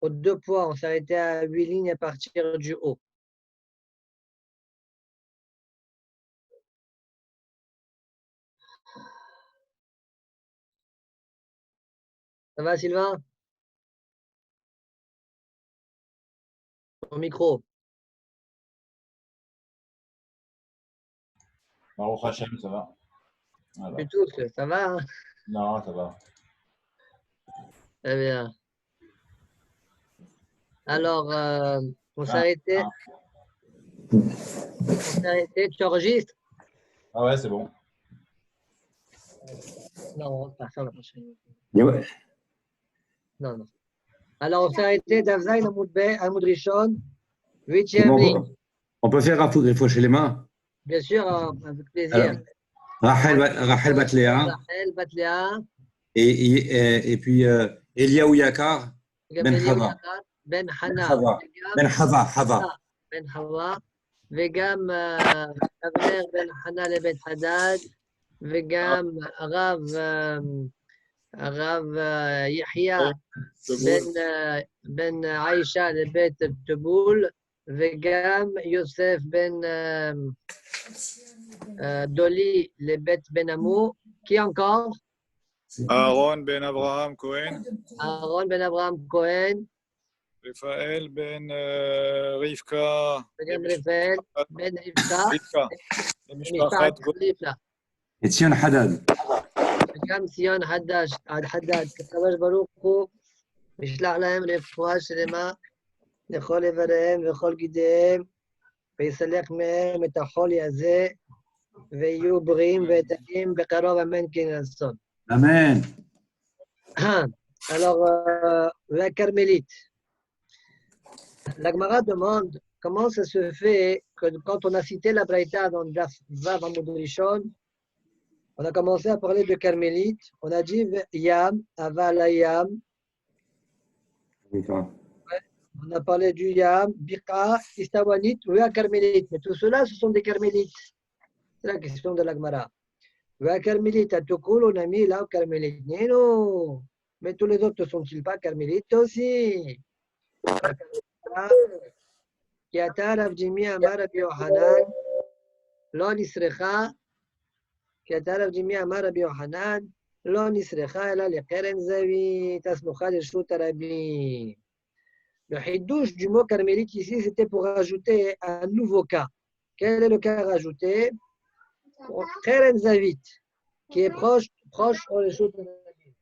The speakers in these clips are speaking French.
Aux 2 points, on s'est arrêté à 8 lignes à partir du haut. Ça va, Sylvain? Au micro. Baruch Hashem, ça va. Voilà. Du tout, ça va, hein? Non, ça va. Très bien. Alors, on s'est Ah, arrêté. ah. On s'est arrêté. Tu enregistres? Ah ouais, c'est bon. Non, on passe à la prochaine. Ouais. Non, non. Alors, on s'est arrêté d'Avzaïn Amoud Rishon, C'est 8e bon, ligne. on peut faire Rafoucher les mains. Bien sûr, avec plaisir. Rachel Batléa Rachel Batléa, et puis Eliaou Yakar Ben Chava. Ben Hana, Ben Chava. Ben Hawa, וגם אבנר בן חנה לבית חדד, וגם הרב יחיא בן עיישה לבית טבול, וגם יוסף בן דולי לבית בן עמו. Qui encore? Aaron ben Abraham Cohen. Aaron ben Abraham Cohen. Raphaël ben Rivka. Raphaël ben Rivka. Et Sion Haddad. וגם ציון חדד, כקדוש ברוך הוא ישלח להם רפואה שלמה לכל איבריהם וכל גידיהם, ויסלק מהם את החולי הזה, ויהיו בריאים ואיתנים בקרוב, אמן כן רצון. Amen. Alors, la carmélite. La Gemara demande comment ça se fait que quand on a cité la Braïta dans Vav Amud Rishon, on a commencé à parler de carmélite, on a dit Yam, Avalayam. On a parlé du Yam, Bika, Istawanit, ou la carmélite. Mais tout cela, ce sont des carmélites. C'est la question de la Gemara. La carmélite, à Toukoul, on a mis là carmélite. Non, mais tous les autres ne sont-ils pas carmélites aussi? כי אתה רב ג'ימי אמר רבי יוחנן, לא נסרחה, כי אתה רב ג'ימי אמר רבי יוחנן, לא נסרחה אלא לקרן זווית הסמוכה לרשות הרבים. Le chidouche du mot carmélite ici, c'était pour rajouter un nouveau cas. Quel est le cas rajouté? Keren Zavit, qui est proche au Reshut Rabim.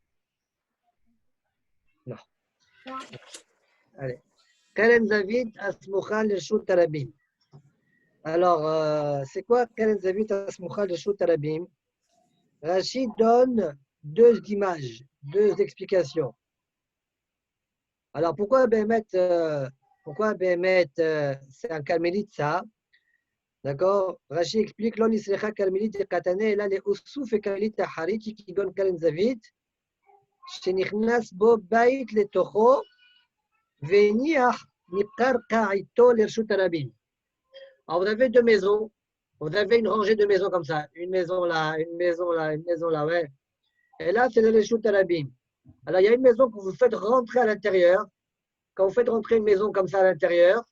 Non. Allez. Keren Zavit Asmoucha Leshut Rabim. Alors, c'est quoi Keren Zavit Asmoucha Leshut Rabim? Rachid donne 2 images, 2 explications. Alors, pourquoi Béhémet, c'est un carmélite ça? D'accord? Rachid explique l'on isrecha carmélite et katane, et là les oussouf et carmélite harit qui donne Keren Zavit. Shenichnas bo bait le tocho. Alors, vous avez 2 maisons, vous avez une rangée de maisons comme ça, une maison là, une maison là, une maison là, ouais. Et là, c'est le Reshut Rabim. Alors, il y a une maison que vous faites rentrer à l'intérieur. Quand vous faites rentrer une maison comme ça à l'intérieur,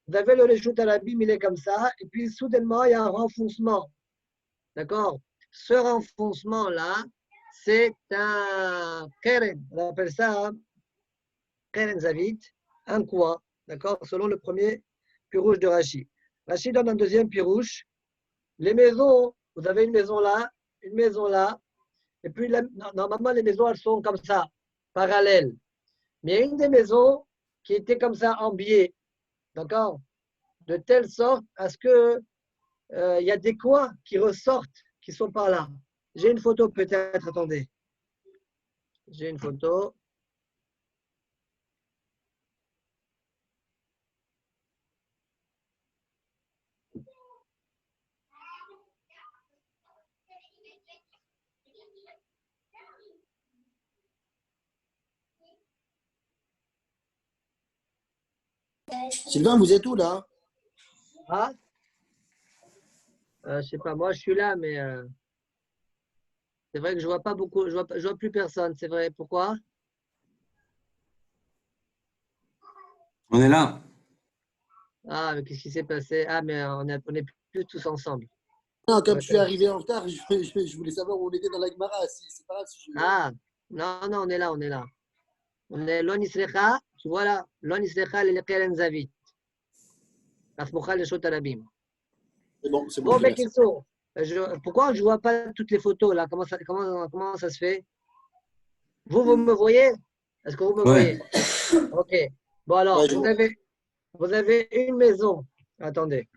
vous avez le Reshut Rabim, il est comme ça, et puis soudainement, il y a un renfoncement. D'accord? Ce renfoncement-là, c'est un Keren. On appelle ça Keren Zavit. Un coin, d'accord, selon le premier pirouche de Rachi. Rachi donne un deuxième pirouche. Les maisons, vous avez une maison là, et puis normalement les maisons elles sont comme ça, parallèles. Mais il y a une des maisons qui était comme ça en biais, d'accord, de telle sorte à ce que il y a des coins qui ressortent, qui sont par là. J'ai une photo peut-être, attendez. J'ai une photo. Sylvain, vous êtes où là? Ah, je sais pas, moi je suis là, mais c'est vrai que je vois pas beaucoup, je vois plus personne, c'est vrai. Pourquoi? On est là. Ah, mais qu'est-ce qui s'est passé? Ah, mais on n'est plus tous ensemble. Non, comme Ouais, je suis arrivé en retard, je voulais savoir où on était dans la Gemara. C'est pas grave si je... Ah, non, on est là, on est là. On est Lon Islecha, tu vois là, Lon Islecha, le Keren Zavit. Asmocha le Shot Arabim. C'est bon, c'est bon. Bon, je regarde. Beketso, pourquoi je ne vois pas toutes les photos là? Comment ça se fait? Vous me voyez? Est-ce que vous me Ouais. voyez? Ok. Bon, alors, Ouais, je vois. vous avez une maison. Attendez.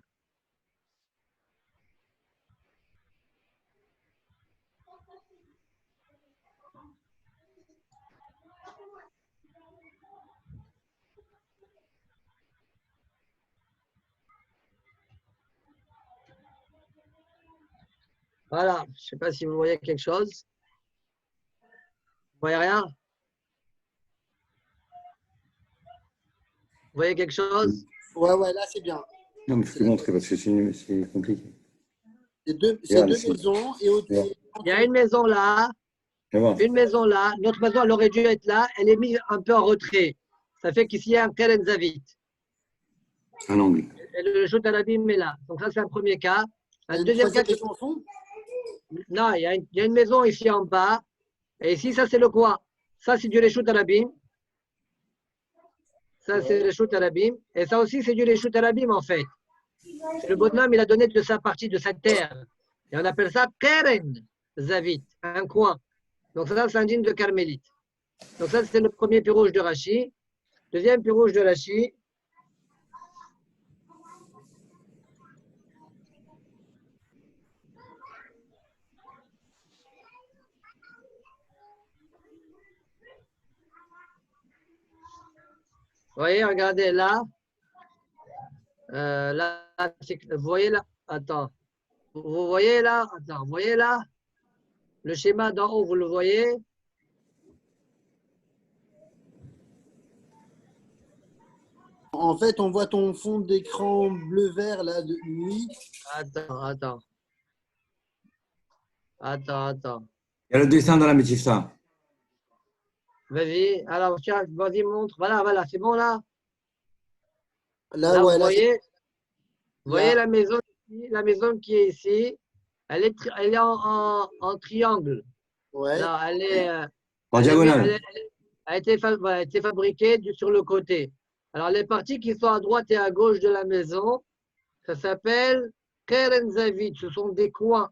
Voilà. Je ne sais pas si vous voyez quelque chose. Vous voyez rien? Vous voyez quelque chose? Ouais, là, c'est bien. Non, mais je peux montrer parce que c'est compliqué. C'est deux Regarde ici. maisons et au Regarde. Il y a une maison là. Tu vas voir. Une maison là. Notre maison, elle aurait dû être là. Elle est mise un peu en retrait. Ça fait qu'ici, il y a un Keren Zavit. Un angle. Et le Shot Arabim est là. Donc, ça, c'est un premier cas. Il y a Un une deuxième cas. troisième maison au fond. Non, il y a une maison ici en bas. Et ici, ça, c'est le quoi? Ça, c'est du Reshut Arabim. Ça, c'est le Reshut Arabim. Et ça aussi, c'est du Reshut Arabim, en fait. Le bonhomme, il a donné de sa partie, de sa terre. Et on appelle ça Keren Zavit, un coin. Donc, ça, c'est un dîme de carmélite. Donc, ça, c'est le premier pirouge de Rashi. Deuxième pirouge de Rashi. Vous voyez, regardez là. Là, vous voyez là. Attends. Vous voyez là. Attends, vous voyez là. Le schéma d'en haut, vous le voyez? En fait, on voit ton fond d'écran bleu-vert là de nuit. Attends. Il y a le dessin dans la métifta. Vas-y. Alors, tiens, vas-y, montre. Voilà. C'est bon là? Là, Là, ouais, vous là, voyez la maison ici, la maison qui est ici. Elle est en triangle. ouais. Là, elle est. En Elle diagonale. a été fabriquée sur le côté. Alors, les parties qui sont à droite et à gauche de la maison, ça s'appelle Keren Zavit. Ce sont des coins.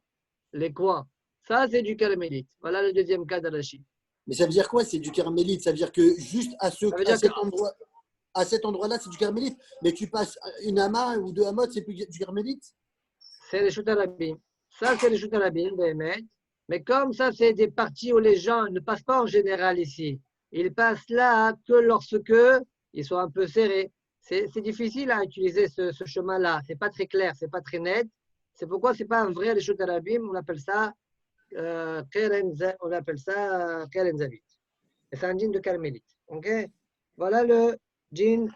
Les coins. Ça, c'est du carmélite. Voilà le deuxième cas d'Arachi. Mais ça veut dire quoi? C'est du carmélite. Ça veut dire que juste à cet endroit-là, c'est du carmélite. Mais tu passes une ama ou deux amotes, c'est plus du carmélite? C'est les Shoutarabim. Ça, c'est les Shoutarabim, mais comme ça, c'est des parties où les gens ne passent pas en général ici. Ils passent là que lorsque ils sont un peu serrés. C'est difficile à utiliser ce chemin-là. C'est pas très clair, c'est pas très net. C'est pourquoi c'est pas un vrai les Shoutarabim. On appelle ça Keren Zavit. Et c'est un djinn de carmélite. Okay? Voilà le djinn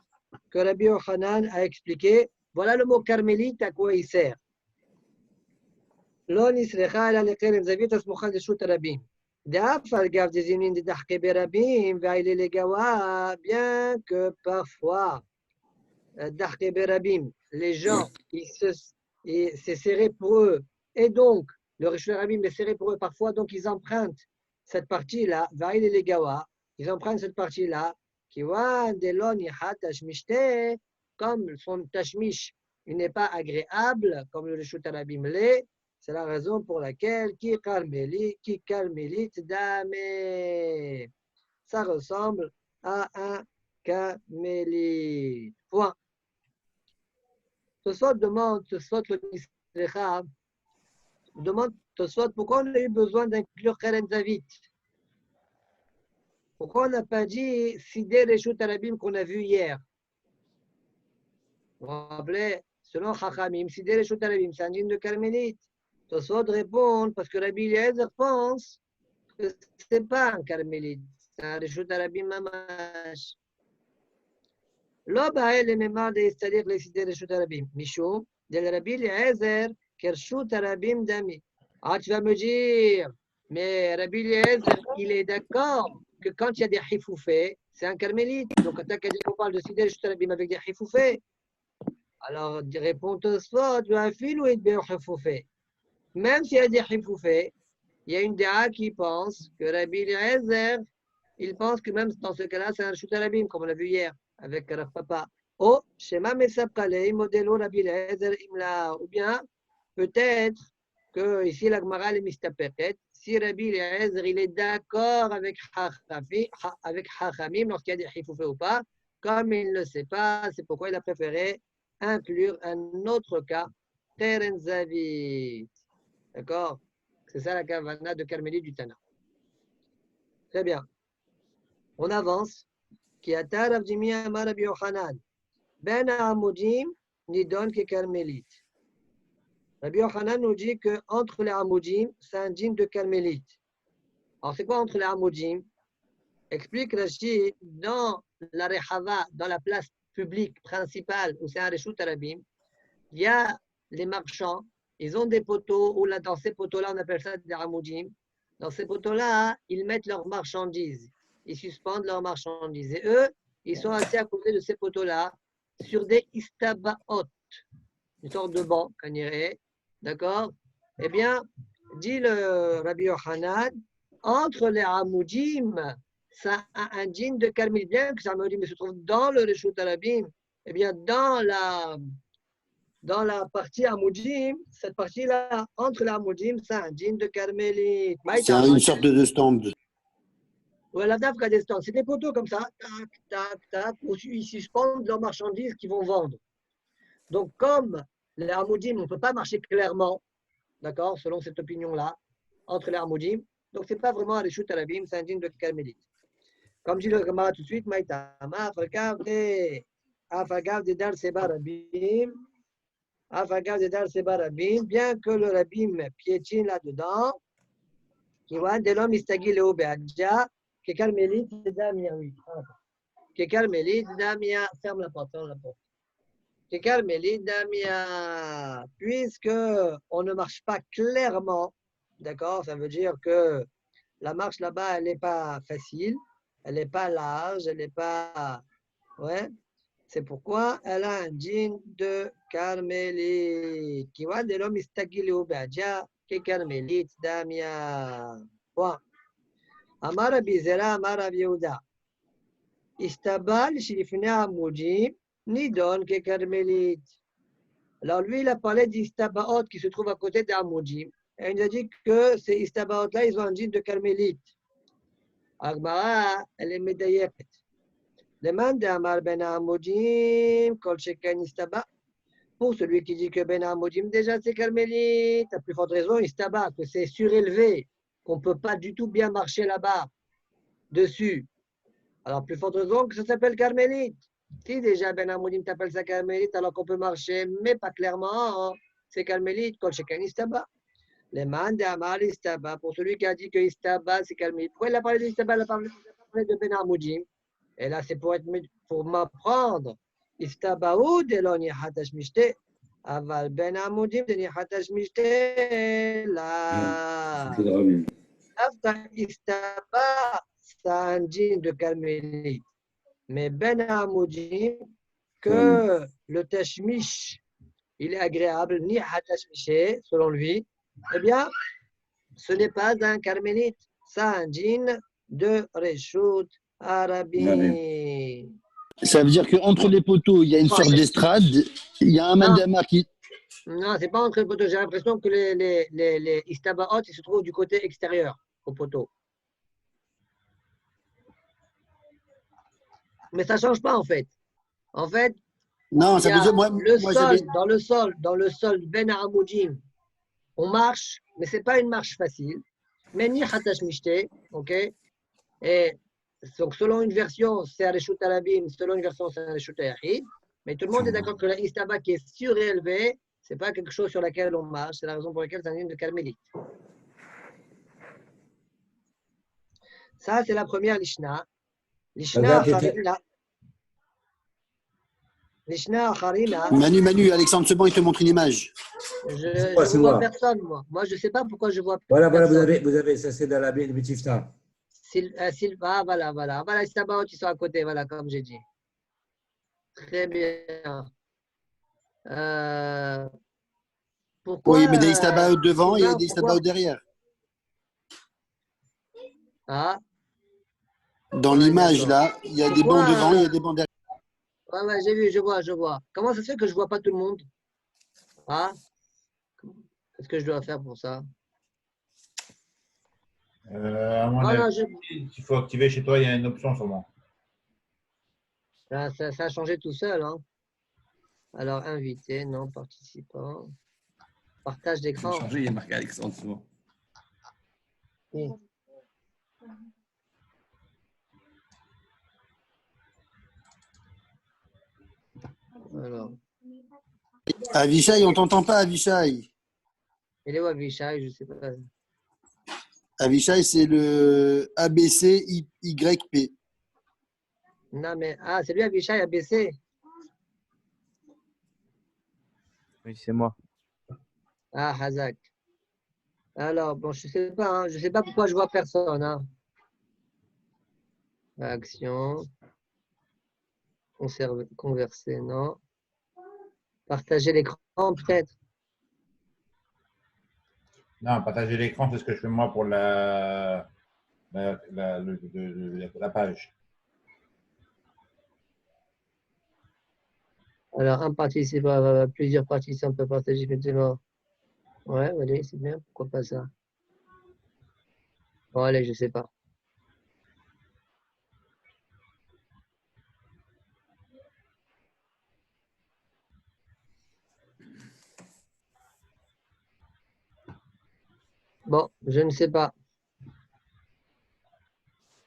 que Rabbi Yochanan a expliqué. Voilà le mot carmélite, à quoi il sert. לא נסרחה אלא לקרן זווית הסמוכה לשו"ת הרבים. דאף על גב דזימין דדחקי ברבים והאלה לגवा, bien que parfois, דחקי ברבים, les gens, c'est serré pour eux. Et donc, le Reshut Rabim est serré pour eux parfois, donc ils empruntent cette partie-là, והאלה לגwa, ils empruntent cette partie-là, כיוון דלא ניחא תשמישתה, comme son tashmish, il n'est pas agréable, comme le Reshut Rabim l'est. C'est la raison pour laquelle qui carmélite damé. Ça ressemble à un carmélite. Point. Tosfot demande pourquoi on a eu besoin d'inclure Keren Zavit. Pourquoi on n'a pas dit Sidé Reshut Arabim qu'on a vu hier. Vous vous rappelez, selon Chachamim, Sidé Reshut Arabim, c'est un djinn de carmélite. Tosfot répond parce que Rabbi Eliezer pense que ce n'est pas un carmélite, c'est un Reshut Arabim mamash. לא בא לממר להסתליך לסידי רשות הרבים, משום דלרבי אליעזר כרשות הרבים דמי. Ah, tu vas me dire, mais Rabbi Eliezer, il est d'accord que quand il y a des hifoufés, c'est un carmélite. Donc, tant qu'à dire qu'on parle de Sidel Reshut Arabim avec des Hifoufé, alors répond Tosfot, tu as un fil ou il y a des Hifoufé. Même s'il y a des Hifoufé, il y a une déa qui pense que Rabbi Eliezer, il pense que même dans ce cas-là, c'est un Reshut Arabim, comme on l'a vu hier avec Rav Papa. Oh, Shema Mesapkalei, modèle Rabbi Eliezer Imla. Ou bien, peut-être que ici la Gemara est mistapeket. Si Rabbi Eliezer il est d'accord avec Hachamim lorsqu'il y a des Hifoufé ou pas, comme il ne le sait pas, c'est pourquoi il a préféré inclure un autre cas, Teren Zavit. D'accord? C'est ça la kavana de Carmélie du Tana. Très bien. On avance. Qui a Rav Jimi Amar Rabbi Yochanan. Ben Amudim nidon que Carmélite. Rabbi Yochanan nous dit qu'entre les Amudim, c'est un dîme de Carmélite. Alors, c'est quoi entre les Amudim? Explique Rashi, dans la Rehava, dans la place publique principale où c'est un Reshut Arabim, il y a les marchands, ils ont des poteaux, ou là, dans ces poteaux-là, on appelle ça des Amudim. Dans ces poteaux-là, ils mettent leurs marchandises. Ils suspendent leurs marchandises. Et eux, ils sont assis à côté de ces poteaux-là sur des istabaot, une sorte de banc, qu'on dirait. D'accord? Eh bien, dit le Rabbi Yochanan, entre les Amoudim, ça a un dîme de Carmel, bien que ça se trouve dans le Reshut Arabim. Eh bien, dans la partie Amoudim, cette partie-là, entre les Amoudim, c'est un dîme de Carmélite. C'est une sorte de stand. Ouais, la DAF a des stands. C'est des poteaux comme ça, tac, tac, tac, où ils suspendent leurs marchandises qu'ils vont vendre. Donc, comme les Amoudim, on ne peut pas marcher clairement, d'accord, selon cette opinion-là, entre les Amoudim, donc ce n'est pas vraiment un Reshut Arabim, c'est un dîme de Carmélite. Comme dit le Gemara tout de suite, Maïtama, Afagav de Dar Seba Rabim, Afagav de Dar Seba Rabim, bien que le Rabim piétine là-dedans, qui voit de l'homme istagi le Beadja, que Carmélite Damia, oui. Que Carmélite Damia, ferme la porte, Que Carmélite Damia, puisque on ne marche pas clairement, d'accord, ça veut dire que la marche là-bas, elle n'est pas facile, elle n'est pas large, elle n'est pas, ouais. C'est pourquoi elle a un djinn de Carmélite. Qui voit de l'homme istagi le Beadja, que Carmélite Damia. Point. Amar Rabbi Zera, Amar Rabbi Yehuda. Istabal shilifne Amoudim, nidon que Carmélite. Alors lui, il a parlé d'Istabaot qui se trouve à côté d'Amoudim. Et il nous a dit que ces Istabaot-là, ils ont un djinn de Carmélite. Agmara, elle est médaillée. Demande Amar Ben Amoudim, Kol Sheken Istaba. Pour celui qui dit que Ben Amoudim, déjà c'est Carmélite, à plus forte raison, Istaba, que c'est surélevé, qu'on ne peut pas du tout bien marcher là-bas, dessus. Alors, plus forte raison que ça s'appelle Carmélite. Si déjà Ben Amoudim t'appelle ça Carmélite, alors qu'on peut marcher, mais pas clairement, hein, c'est Carmélite, Kol Sheken Istaba. Les man de Amar Istaba, pour celui qui a dit que Istaba c'est Carmélite. Pourquoi il a parlé d'Istaba? Il a parlé de Ben Amoudim. Et là, c'est pour m'apprendre. Istabaou de l'on yahatash mishte. Aval Ben Amoudim de yahatash mishte. Là. Istaba, c'est un djinn de Carmélite. Mais Ben Amoudim, que le tashmish, il est agréable, ni hatashmiché, selon lui, eh bien, ce n'est pas un Carmélite, c'est un djinn de Reshut Arabim. Ça veut dire qu'entre les poteaux, il y a une sorte d'estrade, il y a un mandama qui... Non, ce n'est pas entre les poteaux. J'ai l'impression que les Istabaot, ils se trouvent du côté extérieur au poteau. Mais ça ne change pas en fait. En fait, non, ça veut dire, dans le sol, Ben Amoudim, on marche, mais ce n'est pas une marche facile. Mais ni Hatash Mishte, ok? Et donc, selon une version, c'est un Reshut Arabim, selon une version, c'est un Reshut Yahid. Mais tout le monde est d'accord que la Istaba qui est surélevée, ce n'est pas quelque chose sur laquelle on marche. C'est la raison pour laquelle c'est un dîme de Carmélite. Ça, c'est la première Lishna. Lishna Harina. Manu, Alexandre Seban, il te montre une image. Je ne vois personne, moi. Moi, je ne sais pas pourquoi je vois voilà, personne. vous avez ça, c'est dans la Bible de Tifta. Sylva, voilà. Voilà, les Tabaot, ils sont à côté, voilà, comme j'ai dit. Très bien. Pourquoi Oui, mais des Istabaot devant et Sylvain, des pourquoi Istabaot derrière. Ah, Dans ouais, l'image, d'accord. là, il y a des bancs devant et il y a des bancs derrière. Ouais, j'ai vu, je vois. Comment ça se fait que je vois pas tout le monde? Ah, qu'est-ce que je dois faire pour ça? À mon Voilà, avis, il faut activer chez toi, il y a une option sûrement. ça a changé tout seul, hein. Alors, invité, non, participant. Partage Je vais d'écran. changer, il y a marqué Alexandre souvent. Oui. Alors, Avishai, on t'entend pas, Avishai. il est où Avishai? Je sais pas. Avishai, c'est le ABCYP. Non, mais, c'est lui Avishai ABC. Oui, c'est moi. Ah, Hazak. Alors, bon, je sais pas, hein. Je sais pas pourquoi je vois personne, hein. Action. Converser, non. Partager l'écran, peut-être. Non, partager l'écran, c'est ce que je fais moi pour la page. Alors, un participant, plusieurs participants peuvent partager effectivement. Ouais, allez, c'est bien, pourquoi pas ça? Bon, allez, je sais pas. Bon, je ne sais pas.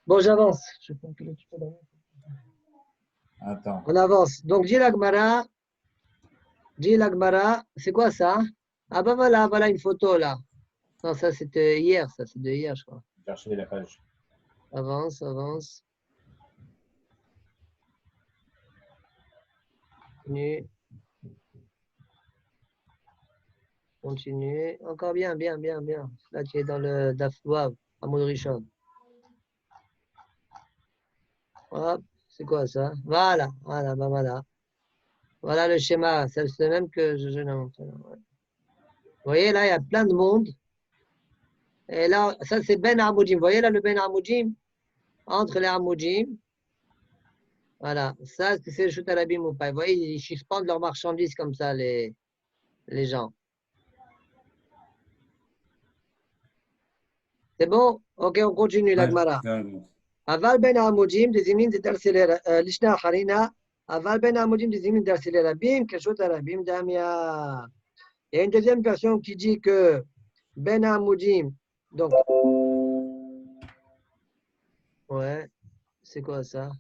Bon, j'avance. Attends. On avance. Donc, Gilles Agmara, c'est quoi ça? Ah ben voilà une photo là. Non, ça c'était hier, ça c'est de hier, je crois. Chercher la page. Avance. Continue. Encore bien. Là, tu es dans le Dafouav, à Rishon. Hop, c'est quoi ça? Voilà. Voilà le schéma. C'est le même que je montre. Ouais. Vous voyez, là, il y a plein de monde. Et là, ça, c'est Ben Amoudim. Vous voyez, là, le Ben Amoudim, entre les Amoudim. Voilà. Ça, c'est le Shut Arabim ou pas. Vous voyez, ils suspendent leurs marchandises comme ça, les gens. C'est bon? Ok, on continue, l'Agmara. Aval Ben Amoudim, des imines de Darseler, l'Ishna Harina. Aval Ben Amoudim, des imines de Darseler Rabim, que Shut Arabim Damia. Il y a une deuxième version qui dit que Ben Amoudim, donc, ouais, c'est quoi ça?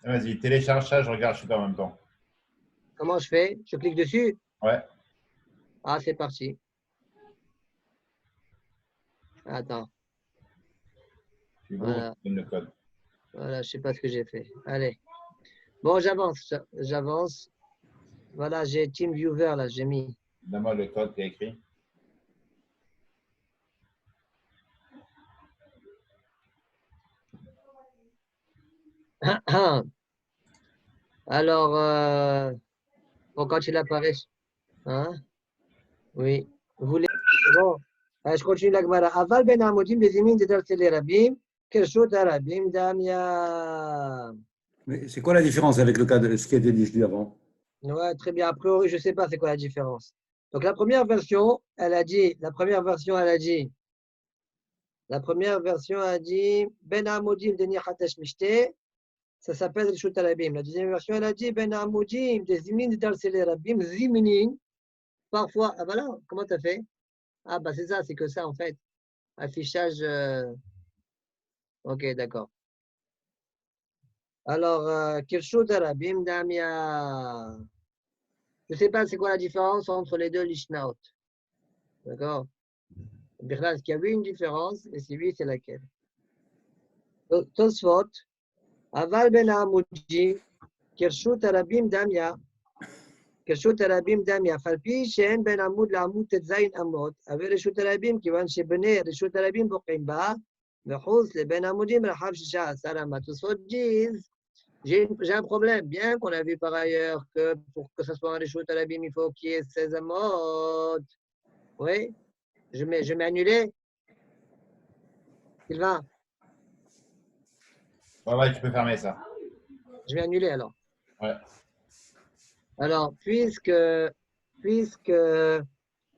Vas-y, télécharge ça, je regarde chez toi en même temps. Comment je fais? Je clique dessus? Ouais. Ah, c'est parti. Attends. Voilà. Le code. Voilà, je sais pas ce que j'ai fait. Allez. Bon, j'avance. Voilà, j'ai TeamViewer là, j'ai mis. Donne-moi le code qui est écrit. Alors, bon, quand il apparaît, hein? Oui. Vous voulez. Bon, je continue la Gemara. Aval ben Amoudim des imines de Darteli Rabim, Kershut Arabim Damia. Mais c'est quoi la différence avec le cas de ce qui a été dit juste avant? Ouais, très bien. A priori, je ne sais pas c'est quoi la différence. Donc, la première version, elle a dit, Ben Amoudim de Nihatesh Mishte, ça s'appelle Rishut Arabim. La deuxième version, elle a dit Ben Amoudim des imines de Darteli Rabim, Ziminin. Parfois, ah voilà, comment tu as fait? Ah, bah c'est ça, c'est que ça en fait. Affichage. Ok, d'accord. Alors, Kirshut Arabim Damia. Je ne sais pas c'est quoi la différence entre les deux Lishnaot. D'accord? Est-ce qu'il y avait une différence? Et si oui, c'est laquelle? Tosfot. Aval ben Amoudim. Kirshut Arabim Damia. Kirshut Arabim Damia. Falpi Shen ben Amoud la Amoud Tetzain Amot. Avec Rishut Arabim qui vont chez Bené, Rishut Arabim Bokhimba. מחוץ לבין עמודים רחב 16 אמה. תוספות disent, j'ai un problème. Bien qu'on a vu par ailleurs que pour que ce soit un Rishut Harabim, il faut qu'il y ait 16 amot. Oui, je mets annulé. Sylvain, Ouais, tu peux fermer ça. je vais annuler alors. Ouais. Alors, puisque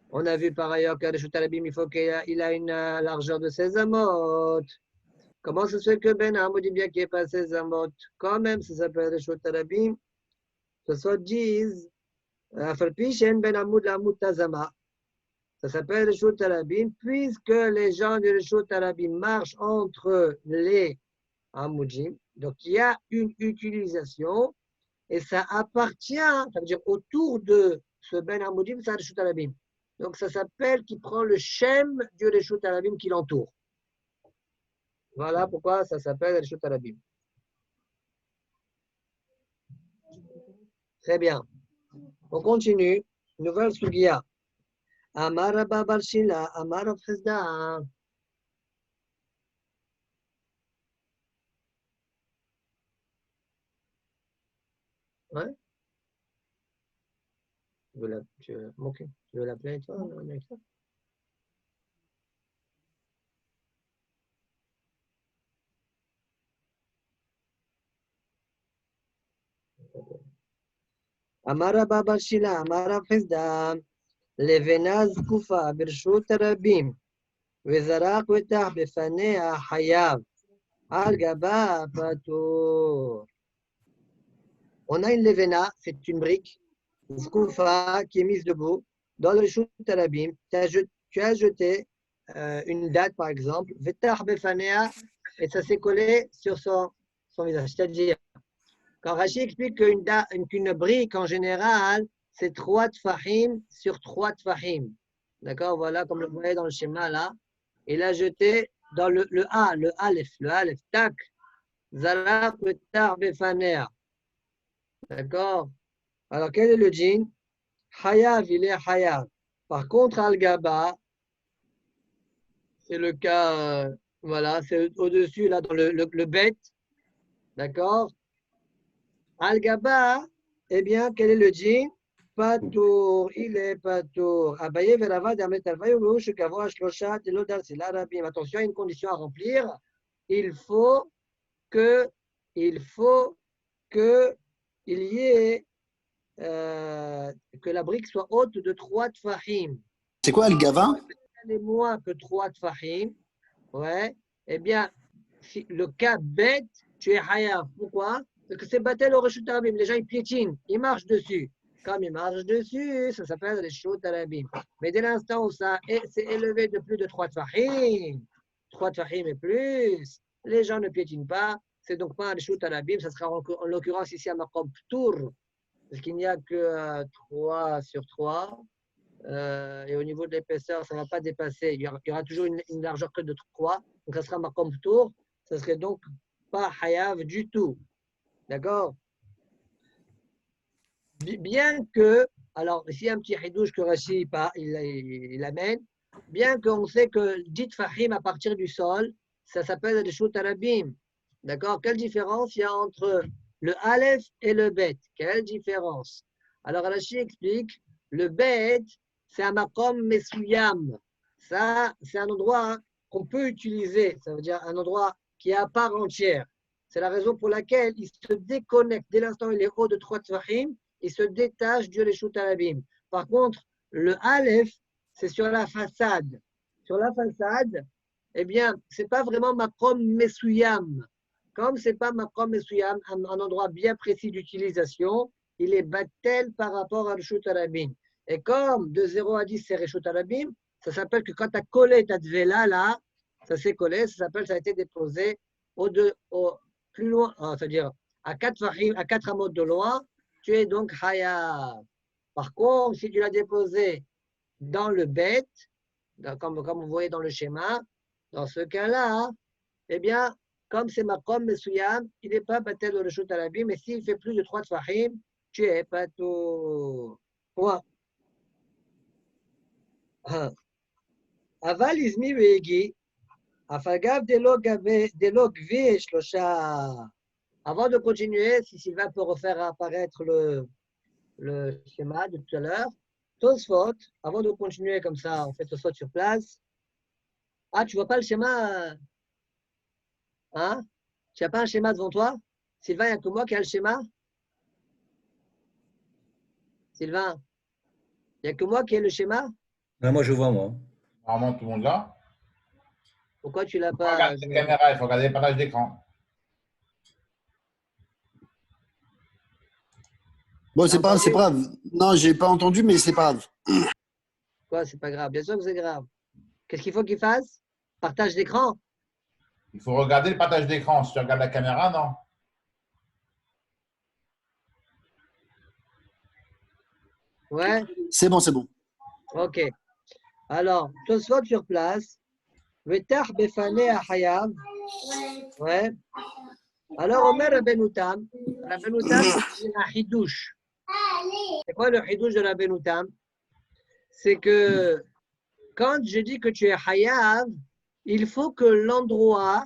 on a vu par ailleurs qu'un Rishut Harabim, il faut qu'il a une largeur de 16 amot. Comment ça se fait que Ben Hamoud dit bien qu'il n'y ait pas 16 amot? Quand même, ça s'appelle Rishut Harabim. Ce soit disent, Afalpishen Ben Hamoud Hamoud Tazama. Ça s'appelle Rishut Harabim, puisque les gens du Rishut Harabim marchent entre les Hamoudim. Donc, il y a une utilisation et ça appartient, ça veut dire autour de ce Ben Hamoudim, c'est Rishut Harabim. Donc, ça s'appelle qui prend le shem du Rishut Harabim qui l'entoure. Voilà pourquoi ça s'appelle Rishut Harabim. Très bien. On continue. Nouvelle sugia. Amar Rabba bar Shila, Amar Rav Chizda. Ouais. Tu veux l'appeler toi, Alexa? Amar Rabba bar Shila, Amar Rav Chizda. לבנה זקופה ברשות הרבים, וזרק אותה בפניה חייב, על גבה פטור. On a une levena, c'est une brique, zkoufa, qui est mise debout, dans le Rishut Harabim. Tu as jeté une date, par exemple, vetach befanea, et ça s'est collé sur son visage. C'est-à-dire, quand Rashi explique qu'une brique, en général, c'est 3 tfahim sur 3 tfahim. D'accord? Voilà, comme vous voyez dans le schéma là. Il a jeté dans le A, le Aleph, tac. Zalak petar befanea. D'accord? Alors, quel est le djinn? Hayav, il est hayav. Par contre, Al-Gaba, c'est le cas, voilà, c'est au-dessus, là, dans le bet. D'accord? Al-Gaba, eh bien, quel est le djinn? Patour, il est patour. Abaye verava d'amet alvaï ou shekavo shlosha telo dar sila rabim. Attention, il y a une condition à remplir. Il faut que il y ait que la brique soit haute de 3 tfahim. C'est quoi le gavin? Elle est moins que 3 tfahim. Ouais. Eh bien, si le cas bête, tu es hayav. Pourquoi? Parce que c'est batel au Rishut Harabim. Les gens, ils piétinent, ils marchent dessus. Comme ils marchent dessus, ça s'appelle Rishut Harabim. Mais dès l'instant où ça s'est élevé de plus de 3 tfahim, 3 tfahim et plus, les gens ne piétinent pas. C'est donc pas un Rishut Harabim. Ça sera en l'occurrence ici à Makom Ptour, parce qu'il n'y a que 3 sur 3. Et au niveau de l'épaisseur, ça ne va pas dépasser. Il y aura toujours une largeur que de 3. Donc, ça sera Makom Ptour. Ça ne serait donc pas Hayav du tout. D'accord? Bien que, alors ici un petit ridouche que Rashi il amène, bien qu'on sait que dit Fahim à partir du sol, ça s'appelle le Rishut Harabim. D'accord? Quelle différence il y a entre le Aleph et le Bet? Quelle différence? Alors Rashi explique, le Bet, c'est un makom mesuyam. Ça, c'est un endroit qu'on peut utiliser. Ça veut dire un endroit qui est à part entière. C'est la raison pour laquelle il se déconnecte dès l'instant où il est haut de 3 tfahim. Il se détache du Rishut Harabim. Par contre, le Aleph, c'est sur la façade. Sur la façade, eh bien, ce n'est pas vraiment Makom Mesuyam. Comme ce n'est pas Makom Mesuyam, un endroit bien précis d'utilisation, il est battel par rapport à Rishut Harabim. Et comme de 0 à 10, c'est Rishut Harabim, ça s'appelle que quand tu as collé ta tvela là, ça s'est collé, ça a été déposé au plus loin, c'est-à-dire à 4 amot de loin. Tu es donc Hayav. Par contre, si tu l'as déposé dans le bet, comme vous voyez dans le schéma, dans ce cas-là, eh bien, comme c'est Makom Mesuyam, il n'est pas battel le Rishut Harabim, mais s'il fait plus de 3 tfahim, tu es patou. Point. Aval Izmi Veigi, Afagav delog vi shlosha. Avant de continuer, si Sylvain peut refaire apparaître le schéma de tout à l'heure, Tosfot, avant de continuer comme ça, on fait Tosfot sur place. Ah, tu vois pas le schéma? Hein? Tu n'as pas un schéma devant toi? Sylvain, il n'y a que moi qui a le schéma? Sylvain, il n'y a que moi qui ai le schéma? Ah, moi, je vois, moi. Normalement, tout le monde là. Pourquoi tu l'as Il faut pas? regarder la caméra, il faut regarder le partage d'écran. Bon, c'est pas grave. Non, j'ai pas entendu, mais c'est pas grave. Quoi, c'est pas grave. Bien sûr que c'est grave. Qu'est-ce qu'il faut qu'il fasse? Partage d'écran? Il faut regarder le partage d'écran. Si tu regardes la caméra, non. Ouais? C'est bon, c'est bon. Ok. Alors, Tosfot sur place. Vetach befane achayav. Ouais. Alors, Omer Rabbeinu Tam. Rabbeinu Tam, c'est un hidouche. C'est quoi le hidouche de Rabbeinu Tam? C'est que quand je dis que tu es hayav, il faut que l'endroit,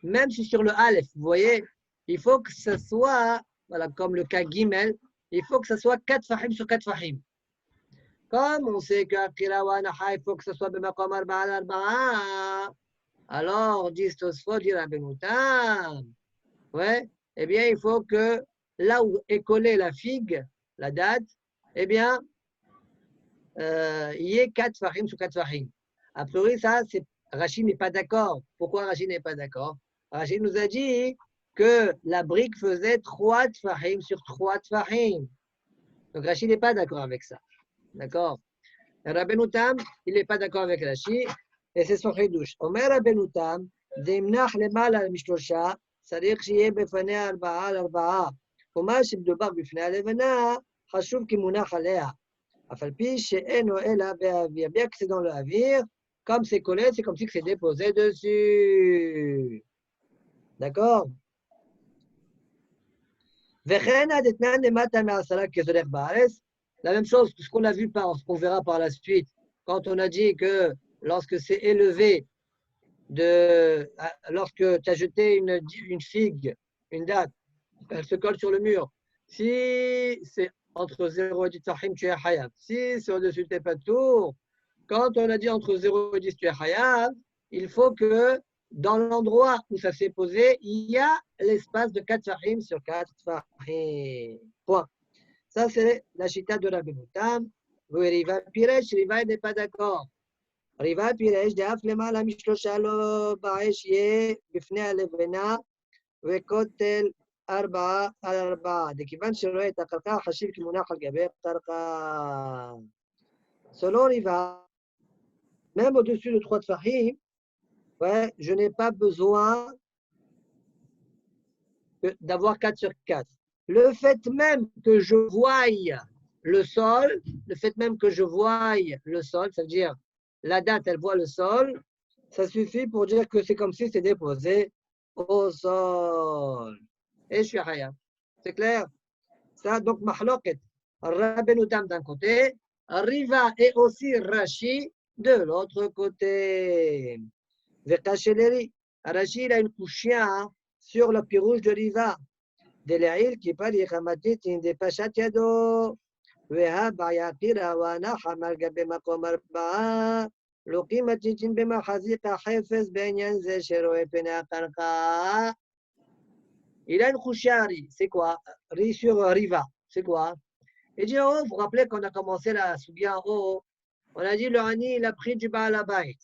même si sur le Aleph, vous voyez, il faut que ce soit, voilà, comme le cas Gimel, il faut que ce soit 4 fahim sur 4 fahim. Comme on sait qu'Akira wa Naha, il faut que ce soit Bemakom Arba'a al-Arba'a, alors, dit Tosfot, dit Rabbeinu Tam, ouais, eh bien, il faut que là où est collée la figue, la date, eh bien, il y ait 4 fahim sur 4 fahim. A priori, ça, Rachid n'est pas d'accord. Pourquoi Rachid n'est pas d'accord? Rachid nous a dit que la brique faisait 3 tfahim sur 3 tfahim. Donc Rachid n'est pas d'accord avec ça. D'accord? Rabbeinu Tam, il n'est pas d'accord avec Rachid, et c'est son chidouche. Omer Rabbeinu Tam, דמנח למעלה משלושה, צריך שיהיה בפניה 4 על 4. ומה שמדובר בפני הלבנה, חשוב כי מונח עליה. אף על פי שאינו אלא באוויר. Bien que c'est dans l'avenir, comme c'est collé, c'est comme si c'est déposé dessus. D'accord? וכן הדתנן למטה מ10 כזולך בארץ. La même chose, ce qu'on a vu, ce qu'on verra par la suite, quand on a dit que lorsque c'est élevé, lorsque tu as jeté une figue, une date, elle se colle sur le mur. Si c'est entre 0 et 10 fahim, tu es hayab. Si c'est au-dessus de tes patours, quand on a dit entre 0 et 10, tu es hayab, il faut que dans l'endroit où ça s'est posé, il y a l'espace de 4 fahim sur 4 fahim. Point. Ça, c'est la chita de Rabbeinu Tam. Riva Piresh, Riva n'est pas d'accord. Riva Piresh, דאף למעלה משלושה לא באש יהיה בפני הלבנה וכותל 4 על 4. דכיוון שרואה את הקרקע החשיב כמונח על גבי הקרקע. Selon Riva, même au-dessus de 3 tfahim, ouais, je n'ai pas besoin d'avoir 4 sur 4. Le fait même que je voie le sol, ça veut dire la date, elle voit le sol, ça suffit pour dire que c'est comme si c'était déposé au sol. Et je suis hayab. C'est clair? Ça, donc, mahloket, Rabbeinu Tam d'un côté, Riva et aussi Rashi de l'autre côté. Vekacheleri, Rashi, il a une couchia sur le pirouge de Riva. דלעיל כיפה לחמתיתין דפשט ידו, והבעיה קירה ונחם על גבי מקום 4, לוקים מתיתין במחזיק החפץ בעניין זה שרואה פני הקרקע. Il a une chouchari, c'est quoi? Sur Riva, c'est quoi? Il dit, oh, vous vous rappelez qu'on a commencé la soubia en haut, on a dit le Hani, il a pris du Baal Habayit.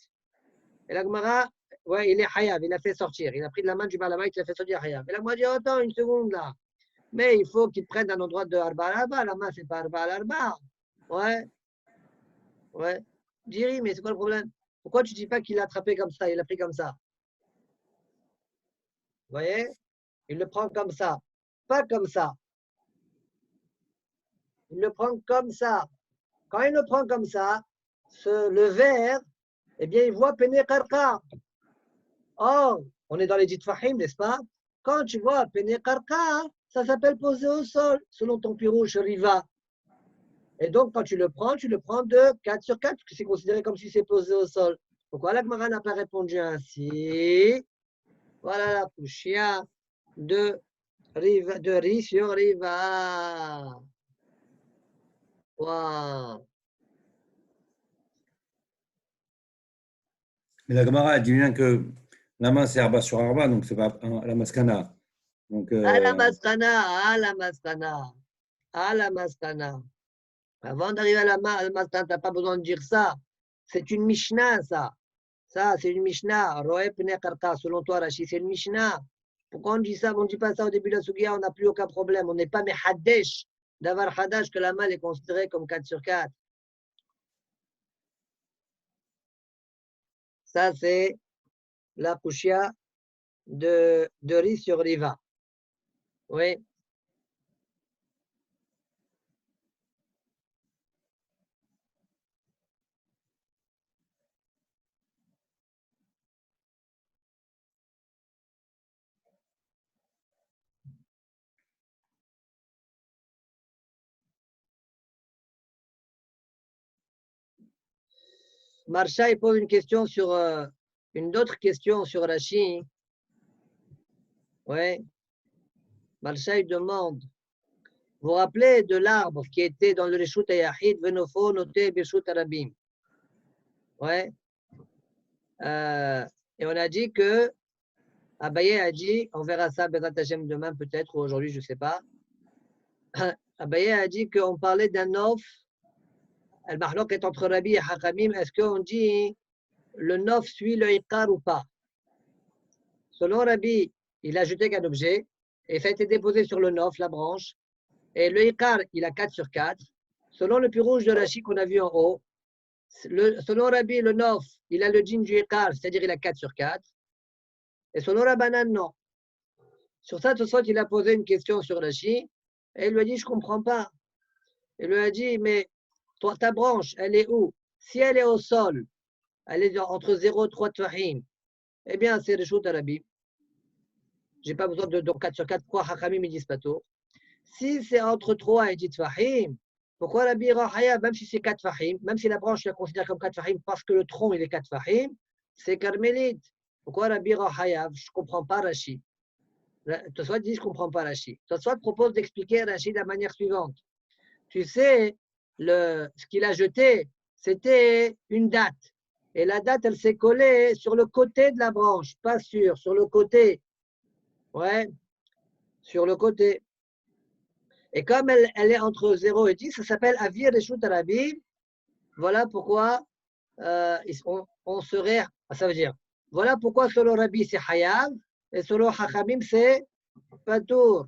Et la Gemara, ouais, il est hayab, il a fait sortir. Il a pris de la main du Baal Habayit, il a fait sortir hayab. Et la Gemara dit, attends une seconde là. Mais il faut qu'il prenne un endroit de Arba al Arba. La main, c'est pas Arba al Arba. Ouais. Ouais. Diri, mais c'est quoi le problème? Pourquoi tu dis pas qu'il l'a attrapé comme ça? Il l'a pris comme ça. Vous voyez? Il le prend comme ça. Pas comme ça. Il le prend comme ça. Quand il le prend comme ça, le verre, eh bien, il voit Pene Karka. Or, on est dans les 10 fahim, n'est-ce pas? Quand tu vois Pene Karka, ça s'appelle poser au sol, selon ton pirouche Riva. Et donc, quand tu le prends de 4 sur 4, parce que c'est considéré comme si c'est posé au sol. Pourquoi la Gemara n'a pas répondu ainsi? Voilà la Kushia de Ri sur Riva. Wow. Mais la Gemara dit bien que la main c'est Arba sur Arba, donc c'est pas la Maskana. Donc, À la Maskana, à la Maskana, à la Maskana. Avant d'arriver à la Maskana, tu n'as pas besoin de dire ça. C'est une Mishnah, ça. Ça, c'est une Mishnah. Roé Pene Karka, selon toi, Rachid, c'est une Mishnah. Pourquoi on dit ça? On ne dit pas ça au début de la Sugia, on n'a plus aucun problème. On n'est pas Mehadesh d'avoir Hadash que la main est considérée comme 4 sur 4. Ça, c'est la Kushia de Ri sur Riva. Oui. Marsha, il pose une question sur une autre question sur Rashi. Oui. Marsha, il demande. Vous vous rappelez de l'arbre qui était dans le Reshut Ayahid, Venofo, noté Birshut Arabim. Ouais. Et on a dit que Abaye a dit, on verra ça Bezat Hashem demain peut-être, ou aujourd'hui, je ne sais pas. Abaye a dit qu'on parlait d'un nof. Le mahlok est entre Rabbi et Hakamim. Est-ce qu'on dit le nof suit le Iqar ou pas? Selon Rabbi, il a jeté qu'un objet et ça a été déposé sur le nof, la branche. Et le Iqar, il a 4 sur 4. Selon le plus rouge de Rashi qu'on a vu en haut, selon Rabbi, le nof, il a le djinn du Iqar, c'est-à-dire il a 4 sur 4. Et selon Rabbanan, non. Sur ça, tout de suite, il a posé une question sur Rashi et il lui a dit, je ne comprends pas. Il lui a dit, mais toi, ta branche, elle est où? Si elle est au sol, elle est entre 0 et 3 tfahim, eh bien, c'est le shoot Rabbi. Je n'ai pas besoin de 4 sur 4. Pourquoi Hachamim ne disent pas tout? Si c'est entre 3 et 10 tfahim, pourquoi Rabbi Rahaya, même si c'est 4 tfahim, même si la branche la considère comme 4 tfahim parce que le tronc il est 4 tfahim, c'est carmélite. Pourquoi Rabbi Rahaya? Je ne comprends pas Rashi. Tosfot dit je ne comprends pas Rashi. Tosfot propose d'expliquer Rashi de la manière suivante. Tu sais, ce qu'il a jeté, c'était une date. Et la date, elle s'est collée sur le côté de la branche, pas sur le côté. Ouais, sur le côté. Et comme elle est entre 0 et 10, ça s'appelle Avir Reshut Arabim. Voilà pourquoi on serait. Ça veut dire, voilà pourquoi selon Rabbi c'est Hayav et selon Hachamim c'est Patour.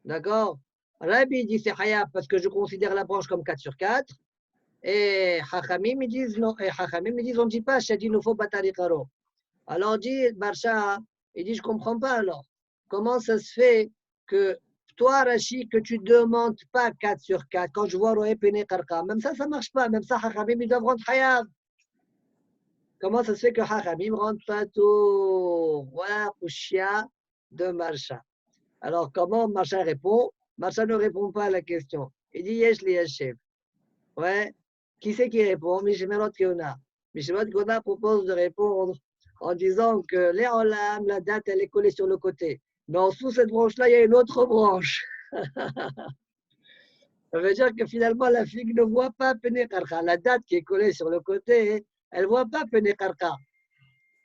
D'accord? Rabbi dit c'est Hayav parce que je considère la branche comme 4 sur 4. Et Hachamim ils disent non. Et Hachamim ils disent on ne dit pas Shadinufo Batari Karo. Alors on dit Barsha, il dit je ne comprends pas alors. Comment ça se fait que toi, Rachid, que tu ne demandes pas 4 sur 4, quand je vois Roé Pene Karka, même ça ne marche pas. Même ça, Hachamim, ils doivent rendre Hayav. Comment ça se fait que Hachamim ne rentre pas tout? Voilà, Kushia de Marsha. Alors, comment Marsha répond? Marsha ne répond pas à la question. Il dit Yesh li Yashem. Ouais. Qui c'est qui répond? Mishmerot Keona. Mishmerot Keona propose de répondre en disant que les Olam, la date, elle est collée sur le côté. Mais sous cette branche-là, il y a une autre branche. Ça veut dire que finalement, la figue ne voit pas Pene Karka. La date qui est collée sur le côté, elle ne voit pas Pene Karka.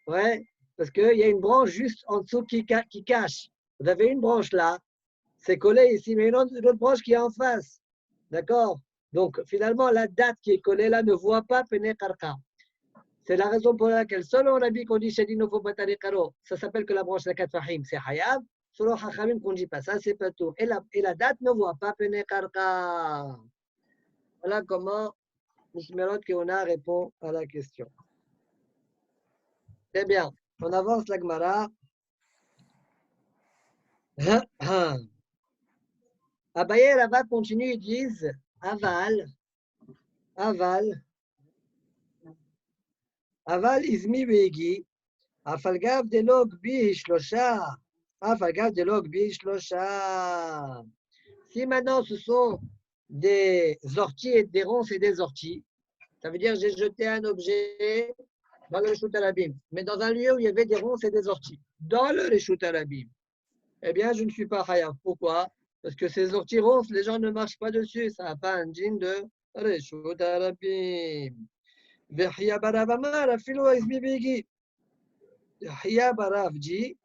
Ouais, parce qu'il y a une branche juste en dessous qui cache. Vous avez une branche là, c'est collé ici, mais une autre branche qui est en face. D'accord? Donc, finalement, la date qui est collée là ne voit pas Pene Karka. C'est la raison pour laquelle, selon Rabbi, qu'on dit Shadinofo Batari Karo, ça s'appelle que la branche de 4 Fahim, c'est Hayab. Selon Hachamim, qu'on ne dit pas ça, c'est pas tout. Et la date ne voit pas Pene Karka. Voilà comment Mishmerot Keona répond à la question. Très bien. On avance la Gemara. Abaye et Rava continuent, ils disent Aval, Izmi Vegi, Afalgav de log bi shlosha. Afalgav de log bi shlosha. Si maintenant ce sont des orties et des ronces et des orties, ça veut dire j'ai jeté un objet dans le Reshut Arabim, mais dans un lieu où il y avait des ronces et des orties, dans le Reshut Arabim, eh bien, je ne suis pas Hayav. Pourquoi? Parce que ces orties ronces, les gens ne marchent pas dessus. Ça n'a pas un djinn de Reshut Arabim. Vehia Barav Amar, Afilo Izmi Vegi. Vehia Barav dit,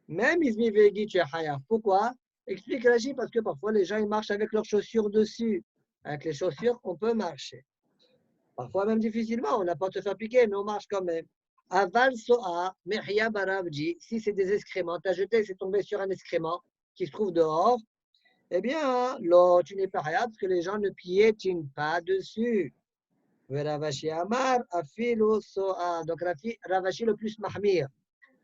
même Izmi Vegi, tu es Hayav. Pourquoi? Explique Rashi, parce que parfois les gens ils marchent avec leurs chaussures dessus. Avec les chaussures, on peut marcher. Parfois même difficilement, on n'a pas à se faire piquer, mais on marche quand même. Aval Soa, Mehia Baravji, si c'est des excréments, tu as jeté, c'est tombé sur un excrément qui se trouve dehors, eh bien, là, tu n'es pas rien parce que les gens ne piétinent pas dessus. Ravashi Amar, Afilu Soa. Donc, Ravashi le plus Mahmir.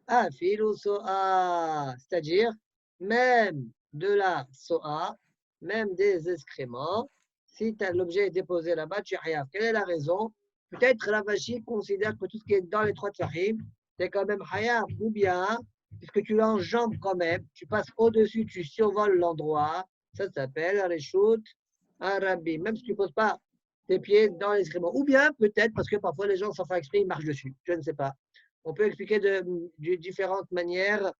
Afilu Soa, c'est-à-dire, même de la Soa, même des excréments, si l'objet est déposé là-bas, tu es rien. Quelle est la raison? Peut-être Ravashi considère que tout ce qui est dans les trois tfahim, c'est quand même hayab, ou bien, puisque tu l'enjambes quand même, tu passes au-dessus, tu survoles l'endroit, ça s'appelle Reshut Arabim, même si tu ne poses pas tes pieds dans l'excrément. Ou bien, peut-être, parce que parfois les gens, sans faire exprès, ils marchent dessus, je ne sais pas. On peut expliquer de différentes manières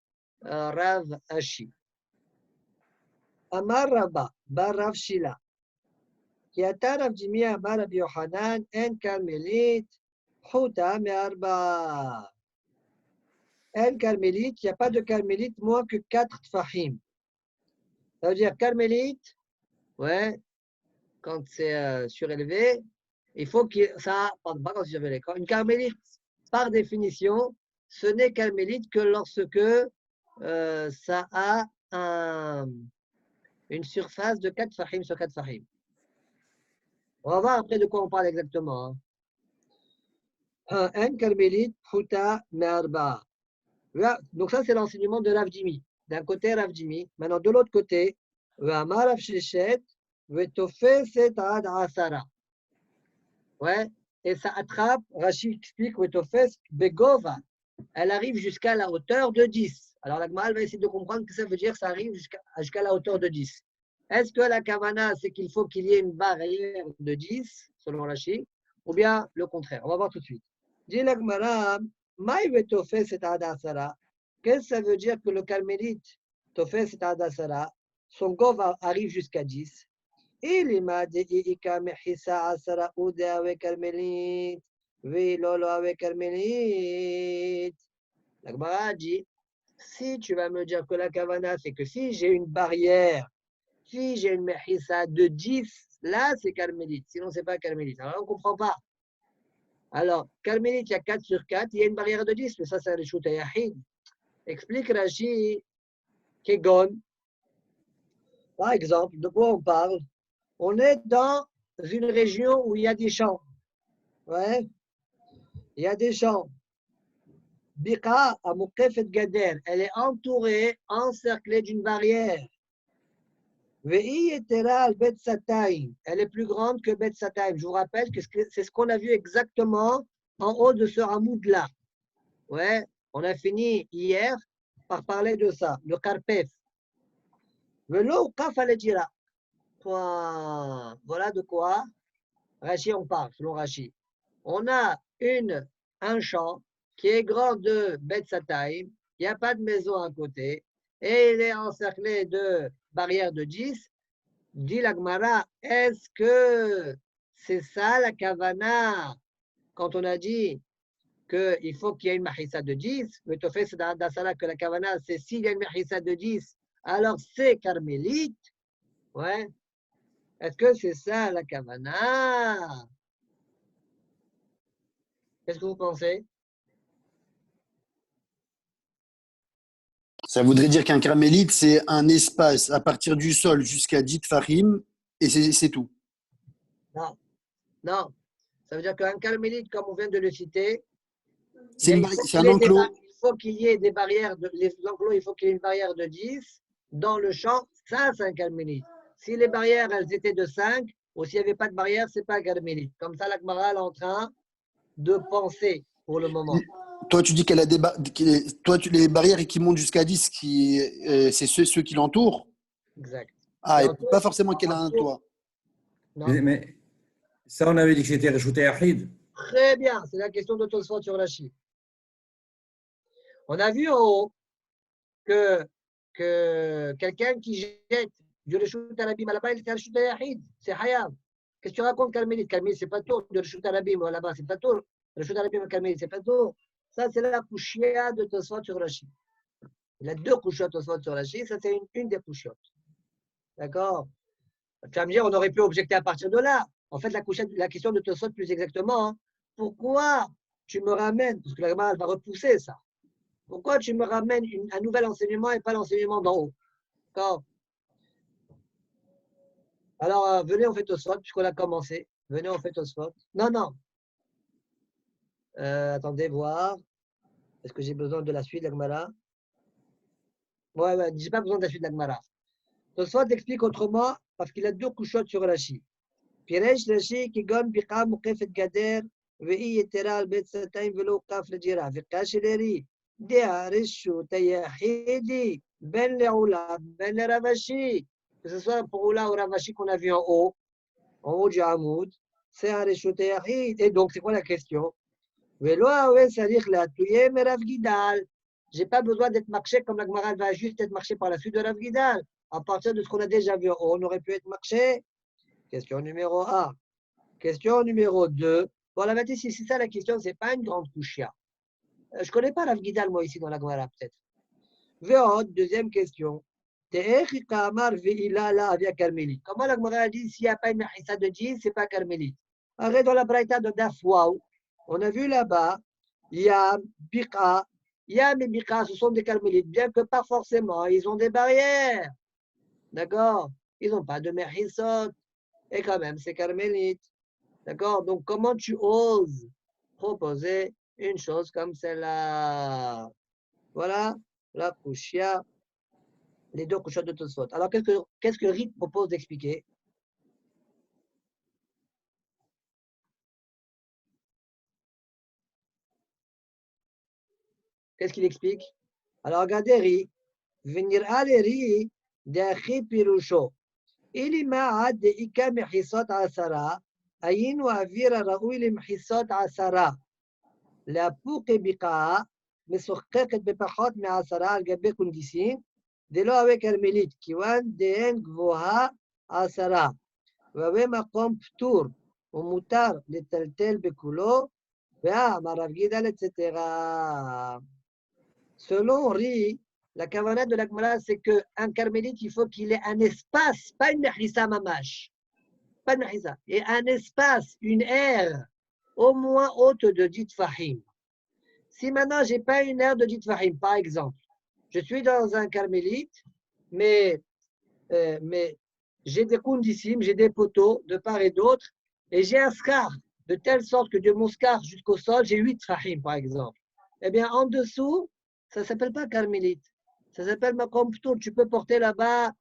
Rav Ashi. Amar Rabba, Barav Shila. כי אתה רב ג'מיה אמר רבי יוחנן, אין כרמלית, חוטה מארבע. אין carmélite, il n'y a pas de carmélite moins que 4 tfahim. Ça veut dire carmélite, ouais, quand c'est surélevé, il faut que ça, pardon, pas quand c'est surélevé, une carmélite, par définition, ce n'est carmélite que lorsque ça a une surface de 4 tfahim sur 4 tfahim. On va voir après de quoi on parle exactement. Un carmélite, Phuta, Merba. Donc ça, c'est l'enseignement de Rav Jimmy. D'un côté, Rav Jimmy. Maintenant, de l'autre côté, V'amar Rav Sheshet, V'tofeset ad asara. Ouais, et ça attrape, Rashi explique, V'tofes begova. Elle arrive jusqu'à la hauteur de 10. Alors la Gemara va essayer de comprendre que ça veut dire que ça arrive jusqu'à la hauteur de 10. Est-ce que la kavana, c'est qu'il faut qu'il y ait une barrière de 10, selon Rashi, ou bien le contraire? On va voir tout de suite. Dit la Gemara, Maïve Tofes et Adasara. Qu'est-ce que ça veut dire que le carmélite, Tofes et Adasara, son gov arrive jusqu'à 10? Il m'a dit, Ika Mehisa Asara Ude avec carmélite, Vi Lolo avec carmélite. La Gemara dit, si tu vas me dire que la kavana, c'est que si j'ai une barrière, si j'ai une mehissa de 10, là, c'est carmélite. Sinon, ce n'est pas carmélite. Alors, on ne comprend pas. Alors, carmélite, il y a 4 sur 4, il y a une barrière de 10, mais ça, c'est un reshut yahid. Explique Rashi, Kegon. Par exemple, de quoi on parle? On est dans une région où il y a des champs. Ouais. Il y a des champs. Biqa à Mukefet Gader, elle est entourée, encerclée d'une barrière. Elle est plus grande que Bet Sataim. Je vous rappelle que c'est ce qu'on a vu exactement en haut de ce hamoud-là. Ouais, on a fini hier par parler de ça, le Karpef. Voilà de quoi Rashi on parle, selon Rashi. On a un champ qui est grand de Bet Sataim, il n'y a pas de maison à côté, et il est encerclé de barrières de 10. Dit la Gemara, est-ce que c'est ça la kavana quand on a dit qu'il faut qu'il y ait une mahissa de 10, mais tu fais d'Asala que la kavana, c'est s'il y a une mahissa de 10, alors c'est carmélite. Ouais. Est-ce que c'est ça la kavana? Qu'est-ce que vous pensez? Ça voudrait dire qu'un carmélite, c'est un espace à partir du sol jusqu'à 10 tfahim, et c'est tout. Non, non. Ça veut dire qu'un carmélite, comme on vient de le citer, C'est un enclos. Il faut qu'il y ait des barrières, les enclos, il faut qu'il y ait une barrière de 10 dans le champ. Ça, c'est un carmélite. Si les barrières, elles étaient de 5, ou s'il n'y avait pas de barrière, ce n'est pas un carmélite. Comme ça, la Gemara est en train de penser pour le moment. Toi, tu dis qu'elle a les barrières qui montent jusqu'à 10, c'est ceux qui l'entourent. Exact. Ah, et pas forcément qu'elle a un toit. Mais ça, on avait dit que c'était Reshut Yahid. Très bien, c'est la question de Tosfot sur Rashi. On a vu en haut que quelqu'un qui jette du Reshut Arabim là-bas, il est Reshut Yahid, c'est Hayab. Qu'est-ce que tu racontes, Carmélite? Carmélite, c'est pas tour. Du Reshut Arabim là-bas, c'est pas tour. Reshut Arabim, Carmélite, c'est pas tour. Ça, c'est la couchia de Tosfot sur Rashi. Il y a deux couchiotes Tosfot sur Rashi, ça, c'est une des couchiotes. D'accord? Tu vas me dire, on aurait pu objecter à partir de là. En fait, la question de Tosfot, plus exactement, hein, pourquoi tu me ramènes, parce que la Gemara va repousser ça, pourquoi tu me ramènes un nouvel enseignement et pas l'enseignement d'en haut? D'accord? Alors, venez, on fait Tosfot, puisqu'on a commencé. Venez, on fait Tosfot. Non, non. Attendez, voir. Est-ce que j'ai besoin de la suite de la Gemara? Ouais, j'ai pas besoin de la suite de la Gemara. Tosfot explique autrement, parce qu'il a deux couchottes sur Rashi. Piresh Rashi, qui gon biqa mukefet gader, ve'i yetera al bet satayim velo qaf lejira. Vikash leri, dea reshu tayahidi, ben le'ula, ben le Ravashi. Que ce soit pour Oula ou Ravashi qu'on a vu en haut du Hamoud, c'est un reshu tayahid. Et donc, c'est quoi la question? Velo awe sarich la tuye me Rav Gidal. J'ai pas besoin d'être marché comme la Gemara va juste être marché par la suite de Rav Gidal. À partir de ce qu'on a déjà vu en haut, on aurait pu être marché. Question numéro 1. Question numéro 2. Bon, la vérité, si c'est ça la question, ce n'est pas une grande couchia. Je ne connais pas Rav Gidal, moi, ici, dans la Gemara, peut-être. Ve'od, deuxième question. Comment la Gemara dit s'il n'y a pas une mahissa de djinn, ce n'est pas carmélite. Arrête dans la braïta de Dafwaou. On a vu là-bas, il y a Bika, il y a mes Bika, ce sont des carmélites, bien que pas forcément, ils ont des barrières. D'accord? Ils n'ont pas de mahissot. Et quand même, c'est carmélite. D'accord? Donc, comment tu oses proposer une chose comme celle-là? Voilà la couchia, les deux couchottes de Tosfot. Alors, qu'est-ce que Rit propose d'expliquer? Qu'est-ce qu'il explique? Alors, regardez Rit. Venir à Rit d'Achi Pirusho. Il m'a de Ika Mechisot Asara. Aïn ou Avira Raoui les Mechisot Asara. La Pouke Bika. משוחקת בפחות מ10 על גבי קונדיסין, דלא הווה כרמלית, כיוון דהן גבוהה 10, והווה מקום פטור, ומותר לטלטל בכולו, והאמר רב גידל, etc. Selon Ri, la kavanah de la Gemara, c'est qu'un carmélite, il faut qu'il ait un espace, pas une mechissa mamash, pas une mechissa, et un espace, une aire, au moins haute de 10 fahim. Si maintenant, je n'ai pas une aire de dit Fahim, par exemple, je suis dans un carmélite, mais j'ai des conditions, j'ai des poteaux de part et d'autre, et j'ai un scar, de telle sorte que de mon scar jusqu'au sol, j'ai 8 Fahim, par exemple. Eh bien, en dessous, ça ne s'appelle pas carmélite, ça s'appelle Makom Ptour. Tu peux porter là-bas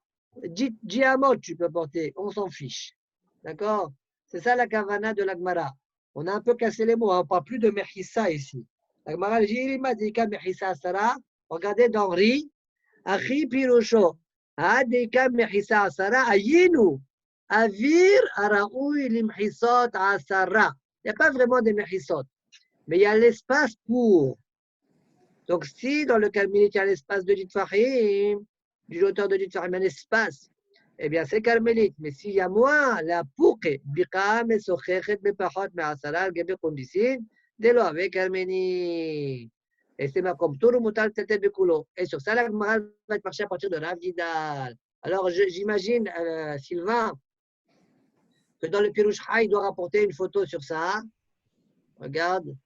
10 diamants, tu peux porter, on s'en fiche. D'accord? C'est ça la kavana de la Gemara. On a un peu cassé les mots, on ne parle plus de Mechissa ici. La Gemara dit regardez dans Ri, Achi Pirusho, Adika Mechissa Asara, Ayinu, Avir Araoui Limchisot Asara. Il n'y a pas vraiment de Mechissot, mais il y a l'espace pour. Donc, si dans le carmélite, il y a l'espace de Ditfahim, du hauteur de Ditfahim, un espace, eh bien, c'est carmélite. Mais s'il y a moins, la Pouke, Bika, Mesochet, Bepachot, Measara, Gebe Kondisin, de l'eau avec Arménie. Et c'est ma comme tout le moutal tête de coulo. Et sur ça, la Gemara va être marché à partir de Rav Gidal. Alors, j'imagine, Sylvain, que dans le Pirush Ha, il doit rapporter une photo sur ça. Regarde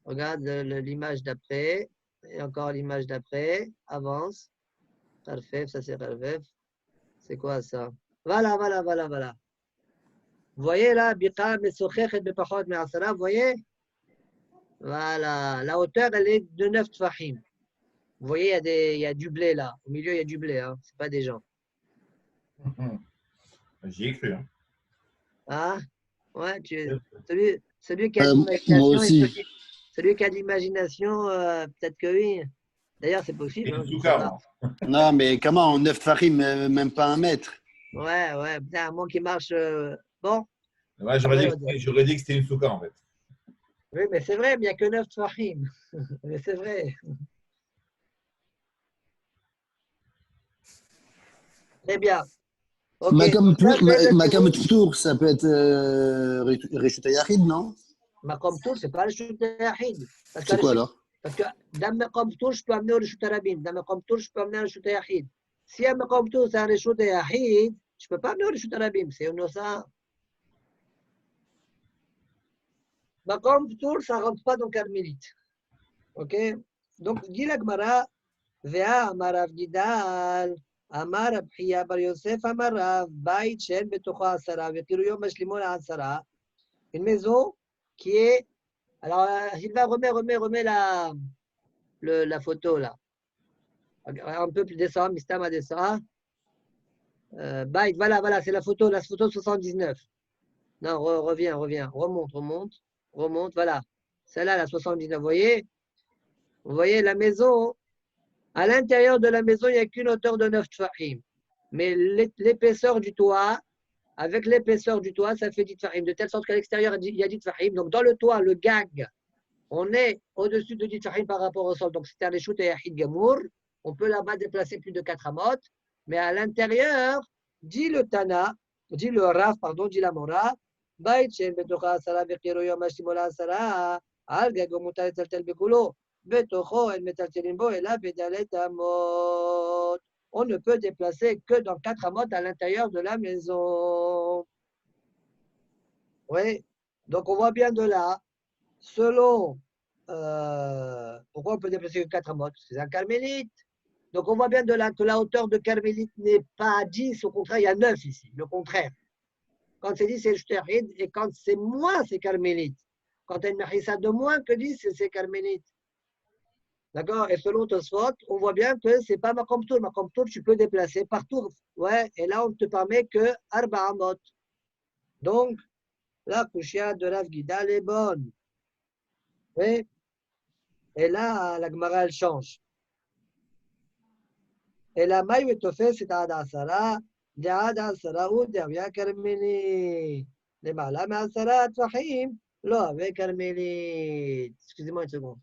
l'image d'après. Et encore l'image d'après. Avance. Rarfef, ça c'est Rarfef. C'est quoi ça? Voilà. Vous voyez là, Biqa, Mesochet, Bepachot, Me'asara, vous voyez? Voilà, la hauteur, elle est de 9 tfahim. Vous voyez, il y a du blé là. Au milieu, il y a du blé, hein. Ce n'est pas des gens. J'y ai cru. Hein. Ah, ouais, celui qui a de l'imagination, celui qui a de l'imagination, peut-être que oui. D'ailleurs, c'est possible. Hein, non, mais comment, 9 farim, même pas 1 mètre. Ouais, putain, moi qui marche. Bon. Ouais, j'aurais dit que c'était une souka en fait. Oui, mais c'est vrai, mais il n'y a que 9 Tfahim. Mais c'est vrai. Très bien. Ok, Makam donc ça, c'est le Makam tirouz. Tour, ça peut être Reshut Yahid, non? Maqam Tour, ce n'est pas le Reshut Yahid. C'est quoi alors? Parce que dans Maqam Tour, je peux amener au Reshut Rabin. Dans Maqam Tour, je peux amener au Reshut Yahid. Si un Maqam Tour, c'est un Reshut Yahid, je ne peux pas amener au Reshut Rabin. C'est innocent. Maqam Tour, ça ne rentre pas dans Carmélite. Ok? Donc, dit la Gemara, Vea Amarav Gidal, Amar Abhiya Bar Yosef, Amarav, Baït Shen Betocha Asara, Vekiruyo Mashlimon Asara. Une maison qui est. Alors, Sylvain, remets la photo là. Un peu plus descendre, Mistam à descendre. Baït, voilà, c'est la photo 79. Non, reviens, remonte, voilà. Celle-là, la 79, vous voyez la maison. À l'intérieur de la maison, il n'y a qu'une hauteur de 9 tfahim. Mais l'épaisseur du toit, avec l'épaisseur du toit, ça fait 10 tfahim. De telle sorte qu'à l'extérieur, il y a 10 tfahim. Donc, dans le toit, le gag, on est au-dessus de 10 tfahim par rapport au sol. Donc, c'est un reshut et yahid gamour. On peut là-bas déplacer plus de 4 amot. Mais à l'intérieur, dit le Tana, dit le Raf, pardon, dit la Mora, Bait shen betocha asara vechiro yom hashimola asara, al gago mutar tel bekulo. On ne peut déplacer que dans 4 amot à l'intérieur de la maison. Oui. Donc, on voit bien de là, selon. Pourquoi on peut déplacer que 4 amot? C'est un carmélite. Donc, on voit bien de là que la hauteur de carmélite n'est pas 10. Au contraire, il y a 9 ici. Le contraire. Quand c'est 10, c'est le shterhid. Et quand c'est moins, c'est carmélite. Quand il y a une mechissa de moins que 10, c'est carmélite. D'accord? Et selon Tosfot, on voit bien que ce n'est pas Makom Tour. Makom Tour, tu peux déplacer partout. Ouais, et là, on ne te permet que Arba Amot. Donc, la Kushia de Rav Gidal est bonne. Oui. Et là, la Gemara, elle change. Et la Maï Tofé, c'est Ada Asara. De Ada Asara ou Dervia Karmeli. Les Malam Asara Tfahim. Là, avec Karmeli. Excusez-moi une seconde.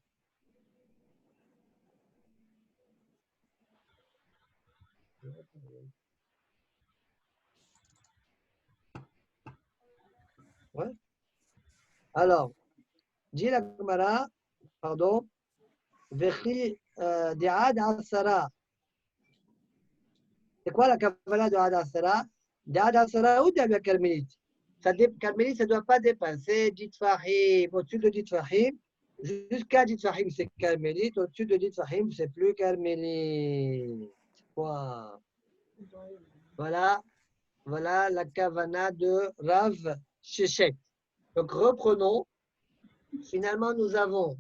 Ouais. Alors, dit la Gemara, pardon, Vechi De'ad Asara. C'est quoi la kavala de Ad Asara? De'ad Asara ou De'ad Karmélite? Karmélite, ça ne doit pas dépasser 10 Fahim. Au-dessus de 10 Fahim, jusqu'à 10 Fahim, c'est Karmélite. Au-dessus de 10 Fahim, c'est plus Karmélite. Point. Voilà la kavana de Rav Shechet. Donc, reprenons. Finalement, nous avons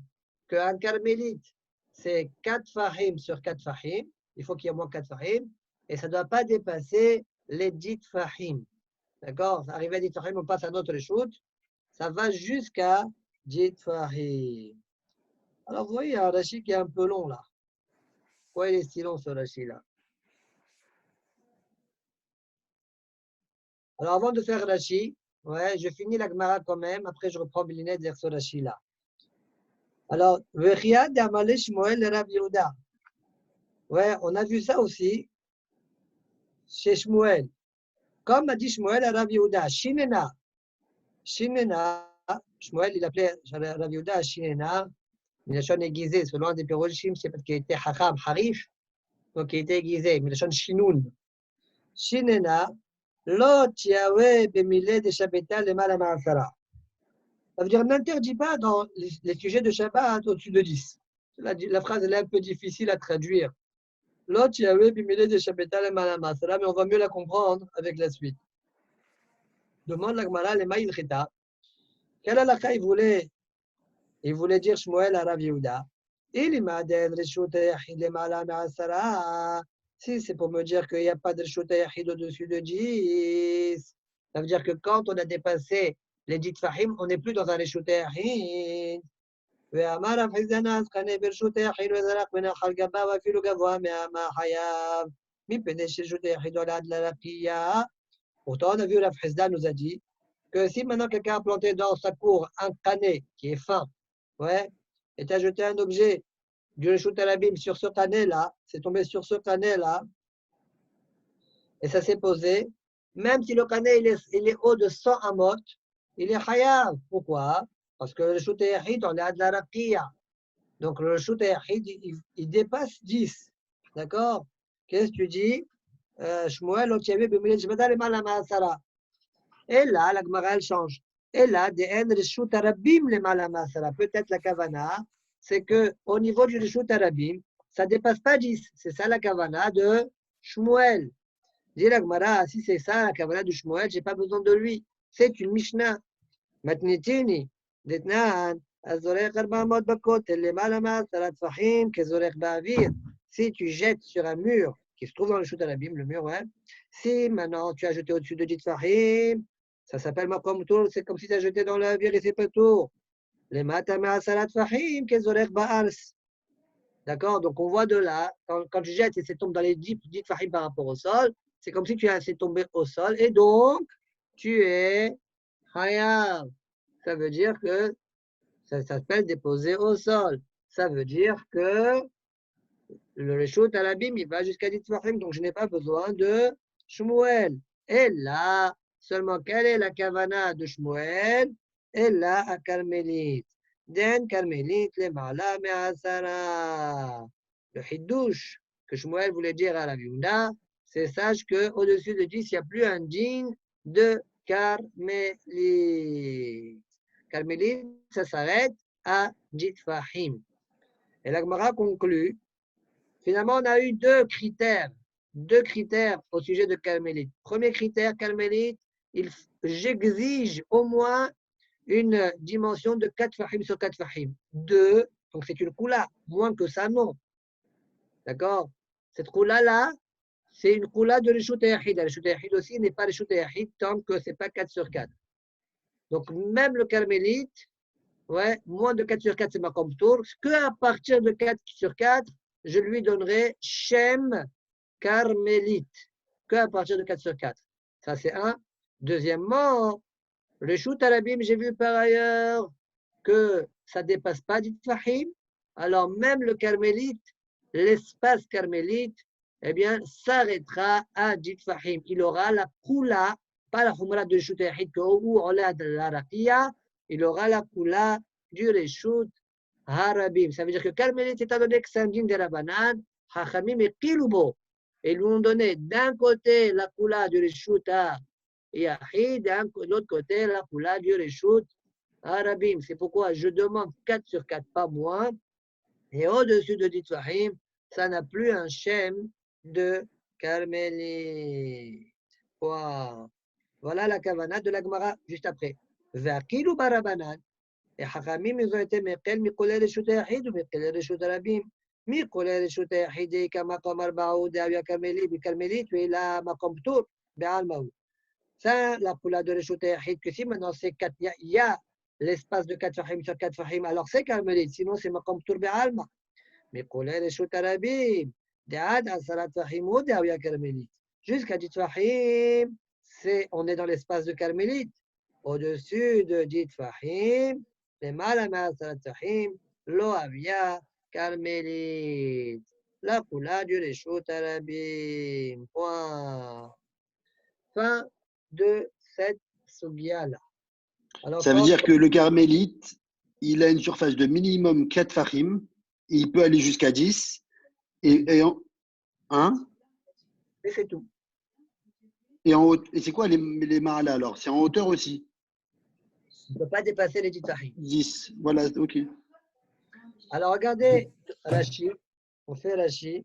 qu'un carmélite, c'est 4 fahim sur 4 fahim. Il faut qu'il y ait au moins 4 fahim. Et ça ne doit pas dépasser les 10 fahim. D'accord? Arrivé à 10 fahim, on passe à notre shoot. Ça va jusqu'à 10 fahim. Alors, vous voyez, il y a un Rashi qui est un peu long là. Pourquoi il est si long ce Rashi là? Alors, avant de faire Rashi, ouais, je finis la Gemara quand même. Après, je reprends Bilinet vers ce Rashi là. Alors, Vechia d'Amalé Shmuel le Rav Yehuda. Ouais, on a vu ça aussi chez Shmuel. Comme a dit Shmuel à Rav Yehuda, Shinena. Shmuel, il appelait Rav Yehuda Shinena. Il a aiguisé, selon un des pérochim, c'est parce qu'il était Hacham, Harif. Donc, il était aiguisé. Mais il a Shinoun. Shinena, Lot Yahweh Bemile de Shabbata le Malama'asara. Ça veut dire n'interdit pas dans les sujets de Shabbat au-dessus de 10. La phrase elle est un peu difficile à traduire. L'autre, il y avait bimilé de Shabbata le Malamasra, mais on va mieux la comprendre avec la suite. Demande la Gemara le Maïl Chita. Quel halakha il voulait dire Shmuel à Rav Yehuda. Il m'a dit Reshut Yahid le Malamasra. Si c'est pour me dire qu'il n'y a pas de Reshut Yahid au-dessus de 10, ça veut dire que quand on a dépassé les 10 fahim, on n'est plus dans un Reshut Yahid. ואמר רב חסדא קנה ברשות היחיד וזרק בנחל גבה ואפילו גבוה מהחייב מפני שרשות היחיד עולה עד לרקיע. Pourtant, on a vu, Rav Hizda nous a dit que si maintenant quelqu'un a planté dans sa cour un canet qui est fin ouais, et tu as jeté un objet du Reshut Arabim sur ce canet-là, c'est tombé sur ce canet-là, et ça s'est posé, même si le canet il est haut de 100 amot, il est chayav. Pourquoi? Parce que le Reshut Yahid, on est à de la raqiya. Donc le Reshut Yahid, il dépasse 10. D'accord? Qu'est-ce que tu dis? Shmuel, Otiavé, Bimile, Jbada, le Malama Asara. Et là, la Gemara, elle change. Et là, des en Reshut Arabim, le Malama Asara. Peut-être la Kavana, c'est qu'au niveau du Reshut Arabim, ça ne dépasse pas 10. C'est ça la Kavana de Shmuel. Dit la Gemara, si c'est ça la Kavana de Shmuel, je n'ai pas besoin de lui. C'est une Mishnah. Matnitini, Detnan, Azorech 400 bakotel, le Malama Asara Tfahim, Kezorech Ba'avir. Si tu jettes sur un mur qui se trouve dans le Reshut Arabim, le mur, ouais. Si maintenant tu as jeté au-dessus de 10 Tfahim, ça s'appelle Makom Tour, c'est comme si tu as jeté dans la vie et c'est pas tour. Les Matama Asara Tfahim, Kezorech Ba'ars. D'accord? Donc on voit de là, quand tu jettes et ça tombe dans les 10 Tfahim par rapport au sol, c'est comme si tu as fait tomber au sol et donc tu es Hayab. Ça veut dire que ça s'appelle déposer au sol. Ça veut dire que le Reshut Arabim, il va jusqu'à 10 Tfahim, donc je n'ai pas besoin de Shmuel. Et là, seulement quelle est la kavana de Shmuel? Et là, à Carmélite. Den Carmélite, le Ma'ala Me'asara. Le Hiddouche que Shmuel voulait dire à la Viouda, c'est sache qu'au-dessus de 10, il n'y a plus un djinn de Carmélite. Carmélite, ça s'arrête à 10 Tfahim. Et la Gemara conclut. Finalement, on a eu deux critères au sujet de Carmélite. Premier critère, Carmélite, j'exige au moins une dimension de 4 fahim sur 4 fahim. 2, donc c'est une koula, moins que ça, non. D'accord? Cette koula-là, c'est une koula de Reshut Yahid. Reshut Yahid aussi n'est pas Reshut Yahid tant que ce n'est pas 4 sur 4. Donc, même le Carmélite, ouais, moins de 4 sur 4, c'est ma tour. Qu'à partir de 4 sur 4, je lui donnerai Shem Carmélite. Qu'à partir de 4 sur 4. Ça, c'est un. Deuxièmement, le Reshut Arabim, j'ai vu par ailleurs que ça ne dépasse pas 10 Fahim. Alors, même le Carmélite, l'espace Carmélite, eh bien, s'arrêtera à 10 Fahim. Il aura la Kula, pas la Humra de Reshut Yahid, où on a de la Raqiya, il aura la Kula du Reshut Arabim. Ça veut dire que Carmélite, étant donné que c'est un dîme de Rabbanan, Hachamim et Kilubo. Et lui ont donné d'un côté la Kula du Reshut Yahid, de l'autre côté la Kula du Reshut Arabim. C'est pourquoi je demande 4 sur 4, pas moins. Et au-dessus de 10 Fahim, ça n'a plus un Shem de Carmélite. Wow. Voilà la Kavana de la Gemara juste après. Vakilu Barabanan. Et Hachamim, ils ont été Mekel, Mikolé, Reshut Yahid, ou Mekel, Reshut Arabim. Mikolé, Reshut Yahid, Kamakom Arbaou, Deavia Carmélite, Carmélite, et la Makom Tour, Be'almaou. Ça, la Kula de Reshut Yahid, que si maintenant c'est 4, il y a l'espace de 4 Fahim sur 4 Fahim, alors c'est Carmélite, sinon c'est Makom Tour, Be'alma. Mikolé, Reshut Arabim, Dead, Asarat Fahim, ou Deavia Carmélite. Jusqu'à 10 Fahim, on est dans l'espace de Carmélite. Au-dessus de 10 Fahim, les Malama Saratahim, Loavia, Carmélite. La Kula du Reshut Arabim. Point. Fin de cette sugia-là. Ça veut dire que le Carmélite, il a une surface de minimum 4 Fahim, il peut aller jusqu'à 10, et c'est tout. Et en haut, et c'est quoi les Mahala alors? C'est en hauteur aussi? Il ne peut pas dépasser les 10 Fahim. 10, voilà, ok. Alors regardez Rashi, on fait Rashi.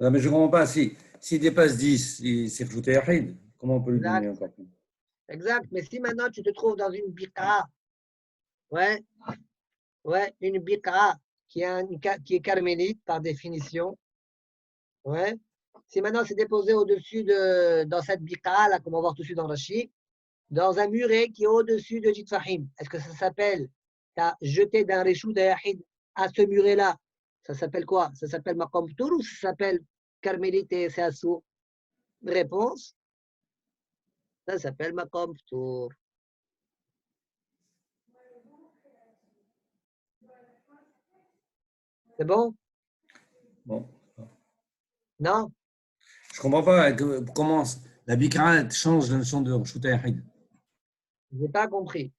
Non, mais je ne comprends pas. S'il dépasse 10, c'est Reshut Yahid. Comment on peut lui donner encore plus? Exact, mais si maintenant tu te trouves dans une biqa, ouais, une biqa qui est carmélite par définition, ouais. Si maintenant c'est déposé au-dessus dans cette biqa, là, comme on va voir tout de suite dans Rashi, dans un muret qui est au-dessus de 10 Fahim, est-ce que ça s'appelle, tu as jeté d'un Reshut Yahid à ce muret-là, ça s'appelle quoi? Ça s'appelle Makom Tour ou ça s'appelle carmélite et c'est assourd? Réponse, ça s'appelle Makom Tour. C'est bon? Bon. Non? Je ne comprends pas comment la Bikra change la notion de Rishut Yahid. Je n'ai pas compris.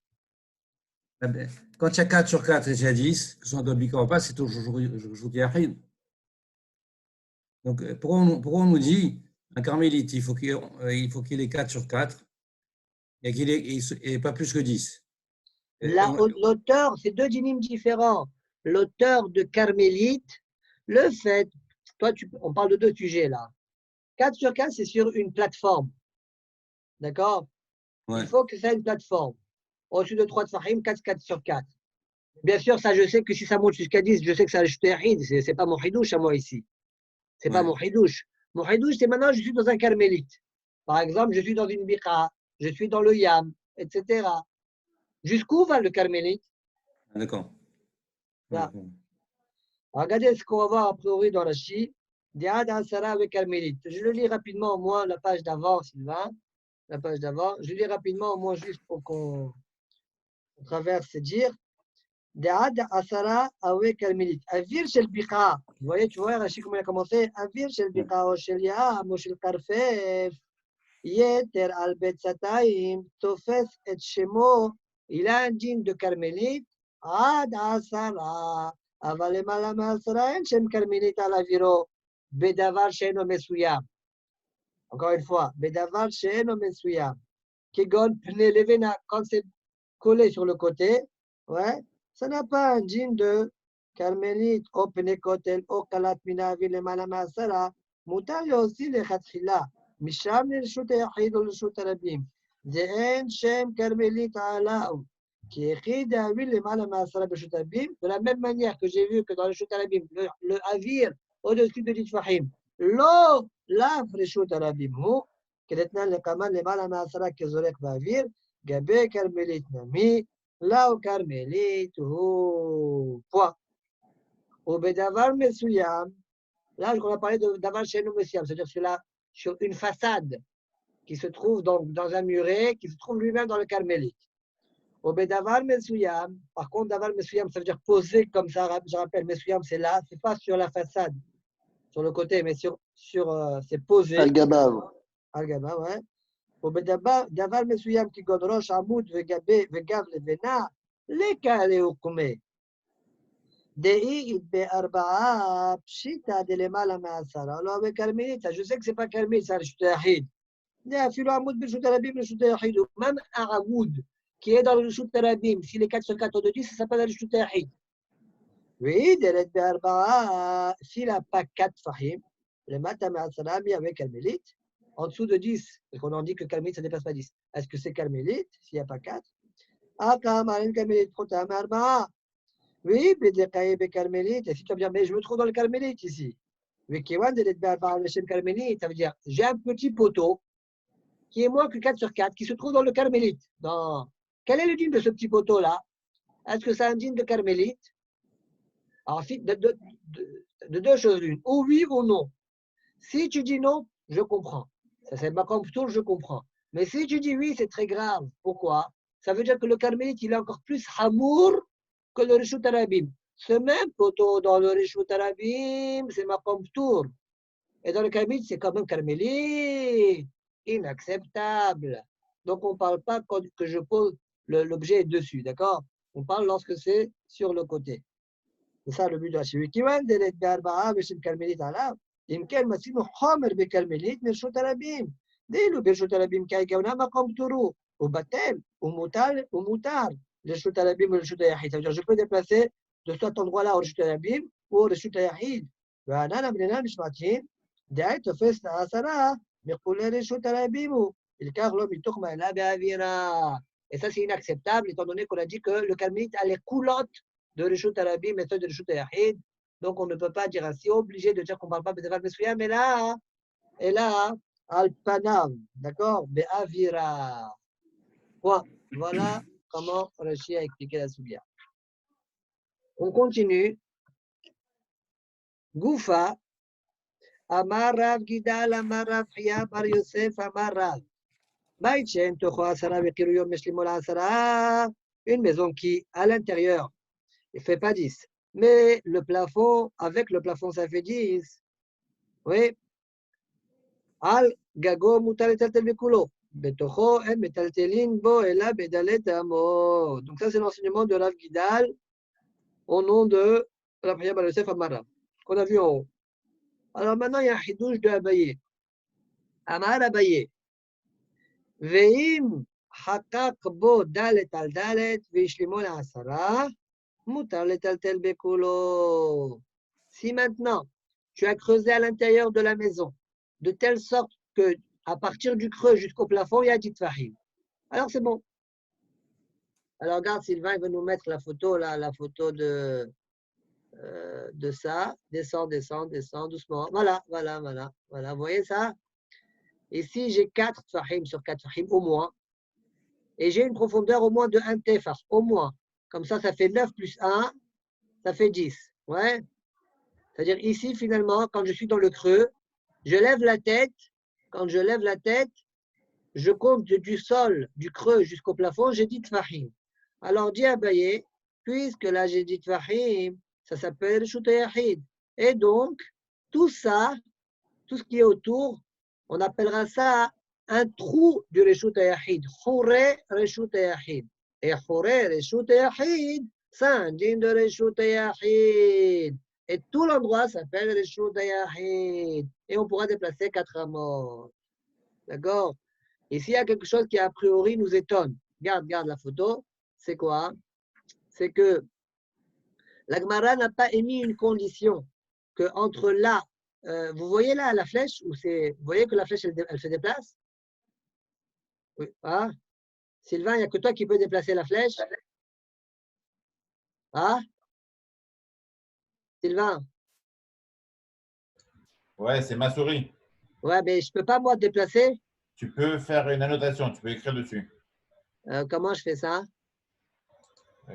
Quand il y a 4 sur 4 et il y a 10, que ce soit dans le Bikra ou pas, c'est toujours Rishut Yahid. Donc, pourquoi on nous dit un carmélite, il faut qu'il ait 4 sur 4 et qu'il ait pas plus que 10? L'auteur, c'est deux dynimes différents. L'auteur de carmélite, le fait, toi, on parle de deux sujets là. 4 sur 4, c'est sur une plateforme. D'accord? Ouais. Il faut que ça ait une plateforme. Au-dessus de 3 tfahim, 4 sur 4. Bien sûr, ça, je sais que si ça monte jusqu'à 10, je sais que ça reste Yahid. Ce n'est pas mon hidouche à moi ici. Ce n'est pas mon hidouche. Mon hidouche, c'est maintenant, je suis dans un carmélite. Par exemple, je suis dans une biqa, je suis dans le yam, etc. Jusqu'où va le carmélite? D'accord. Là. Regardez ce qu'on va voir a priori dans la Chi. Diad Ansara avec carmélite. Je le lis rapidement, au moins, la page d'avant, Sylvain. La page d'avant. Je lis rapidement, au moins, juste pour qu'on traverse et dire. Diad Ansara avec carmélite. Avir shel biqa. Vous voyez, tu vois, Rachid, comment il a commencé? Avir shel biqa, o shel yam, o shel karfef. Yeter al betzataim, tofes et shemo. Il a un djinn de carmélite. Ad Ansara. אבל למעלה מ10 אין שם קרמילית על אווירו בדבר שאינו מסוים. Encore une fois, בדבר שאינו מסוים. כגון פני לבנה, quand c'est collé sur le côté, ouais, ça n'a pas un djinn de carmélite, או פני כותל, או קלת מן האוויר למעלה מ10, מותר להוציא לכתחילה, משם לרשות היחיד או לרשות הרבים. זה אין שם קרמélite עליו. De la même manière que j'ai vu que dans le Reshut Arabim, le Avir au-dessus de Ditfahim, l'eau, la Reshut Arabim, qui est le Kaman, le Mala Masara, qui est Zorek Bavir, Gabé Karmelit Nami, là où Karmelit, point. Au Bedavar Mesuyam, là, on a parlé de Davar Shenou Mesuyam, c'est-à-dire sur une façade qui se trouve dans un muret, qui se trouve lui-même dans le Carmélite. Au Bedavar Mesuyam, par contre, Davar Mesuyam, ça veut dire posé comme ça, je rappelle, Mesuyam, c'est là, c'est pas sur la façade, sur le côté, mais c'est posé. Al-Gabav. Al-Gabav, ouais. Au Bedavar Mesuyam, qui godroche, Amoud, Vegav, Levena, les Kale Okume. Dei Be'arba'a, Pshita, de Lemala Ma'asara. Alors, avec Carmélite, je sais que c'est pas Carmélite, c'est Reshut Yahid. Filo Amoud, Reshut Arabim, Reshut Yahid, même Aramoud, qui est dans le Reshut Arabim, s'il est 4 sur 4 de 10, ça s'appelle Reshut Yahid. Oui, s'il n'a pas 4 fahim, le matam al-salami avec Carmélite, en dessous de 10, parce qu'on en dit que Carmélite, ça ne dépasse pas 10. Est-ce que c'est Carmélite, s'il n'y a pas 4? Carmélite, oui, Carmélite, et si tu vas dire, mais je me trouve dans le Carmélite ici. Oui, ça veut dire, j'ai un petit poteau qui est moins que 4 sur 4, qui se trouve dans le Carmélite. Quel est le dîme de ce petit poteau-là? Est-ce que c'est un dîme de Carmélite? Ensuite, de deux choses l'une, ou oui ou non. Si tu dis non, je comprends. Ça c'est ma comptour, je comprends. Mais si tu dis oui, c'est très grave. Pourquoi? Ça veut dire que le Carmélite, il est encore plus hamour que le Reshut Arabim. Ce même poteau dans le Reshut Arabim, c'est ma comptour. Et dans le Carmélite, c'est quand même Carmélite. Inacceptable. Donc, on ne parle pas que je pose l'objet dessus, d'accord? On parle lorsque c'est sur le côté. C'est ça le but de la chimie. كمان دلت بأربعة باش الكرمليت على يمكن مسينو حامر بكرمليت من رشوت الربيم ديلو برشوت الربيم كي كونها مقام تورو وبتل وموتار لرشوت الربيم ورشوت يحيد. Je peux déplacer de cet endroit-là au رشوت الربيم ou رشوت يحيد. وأنا من هنا مش معتين دعيت فست عسرة مقبول رشوت الربيم الكاغلو من تخمة لا بأفيرا. Et ça, c'est inacceptable, étant donné qu'on a dit que le carmélite a les coulottes de Reshut Arabim et de Reshut Yahid. Donc, on ne peut pas dire ainsi, obligé de dire qu'on ne parle pas de Devar Mesuyam, mais là, Al-Panav, d'accord? Be'avira. Voilà comment Rashi a expliqué la Sougia. On continue. Goufa, Amar Rav Gidal, Amar Rav Chia, Bar Yosef, Amar Rav. Baïchen, Tocho Asara, Vekiruyom, Meshlimol Asara. Une maison qui, à l'intérieur, il ne fait pas 10. Mais le plafond, avec le plafond, ça fait 10. Oui. Al gago mutar letaltel bekulo. Betocho en metaltelin bo ela bedalet amo. Donc ça, c'est l'enseignement de Rav Gidal au nom de Rav Chaya bar Yosef Amara, qu'on a vu en haut. Alors maintenant, il y a un chidouche de Abaye. Amar Abaye. Veim hakak bo dalet al dalet veishlimon asara. Mutar letaltel bekulo. Si maintenant, tu as creusé à l'intérieur de la maison, de telle sorte que à partir du creux jusqu'au plafond, il y a 10 tfahim. Alors c'est bon. Alors regarde, Sylvain, il va nous mettre la photo là, la photo de ça. Descends, descends, descends doucement. Voilà. Vous voyez ça? Ici, j'ai 4 tfahim sur 4 tfahim au moins. Et j'ai une profondeur au moins de 1 tefah, au moins. Comme ça fait 9 plus 1, ça fait 10. Ouais. C'est-à-dire ici, finalement, quand je suis dans le creux, je lève la tête. Quand je lève la tête, je compte du sol, du creux jusqu'au plafond, j'ai dit tfahim. Alors, dit Abaye, puisque là j'ai dit tfahim, ça s'appelle Reshut Yahid. Et donc, tout ça, tout ce qui est autour, on appellera ça un trou du Reshut Yahid. Chouré Reshut Yahid. Et Chouré Reshut Yahid, c'est un din de Reshut Yahid. Et tout l'endroit s'appelle Reshut Yahid. Et on pourra déplacer 4 amot. D'accord? Et s'il y a quelque chose qui a priori nous étonne, regarde la photo, c'est quoi? C'est que la Gemara n'a pas émis une condition que entre là, vous voyez là la flèche, vous voyez que la flèche elle se déplace? Oui. Ah? Sylvain, il n'y a que toi qui peux déplacer la flèche? Ah? Sylvain? Ouais, c'est ma souris. Ouais, mais je ne peux pas moi déplacer. Tu peux faire une annotation, tu peux écrire dessus. Comment je fais ça?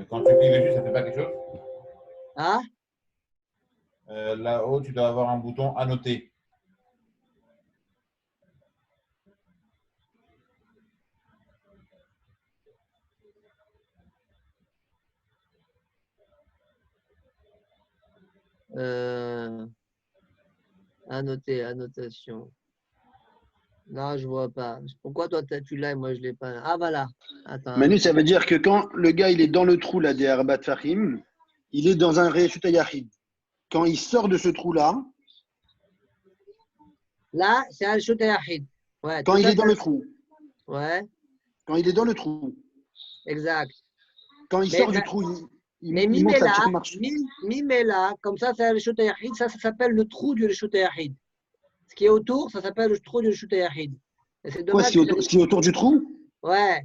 Quand tu cliques dessus, ça ne fait pas quelque chose? Ah? Là-haut, tu dois avoir un bouton annoter. Annotation. Non, je ne vois pas. Pourquoi toi tu l'as et moi je ne l'ai pas? Ah, voilà. Attends. Manu, ça veut dire que quand le gars il est dans le trou là des Arbat Fahim, il est dans un Reshut Yahid. Quand il sort de ce trou-là, là, c'est un Reshut Yahid. Ouais, quand il est dans le trou. Ouais. Quand il est dans le trou. Exact. Quand il sort du trou, il monte sa petite marche. Mimela, comme ça, c'est un Reshut Yahid. Ça s'appelle le trou du Reshut Yahid. Ce qui est autour, ça s'appelle le trou du Reshut Yahid. C'est dommage. Quoi, ce qui est autour du trou? Ouais.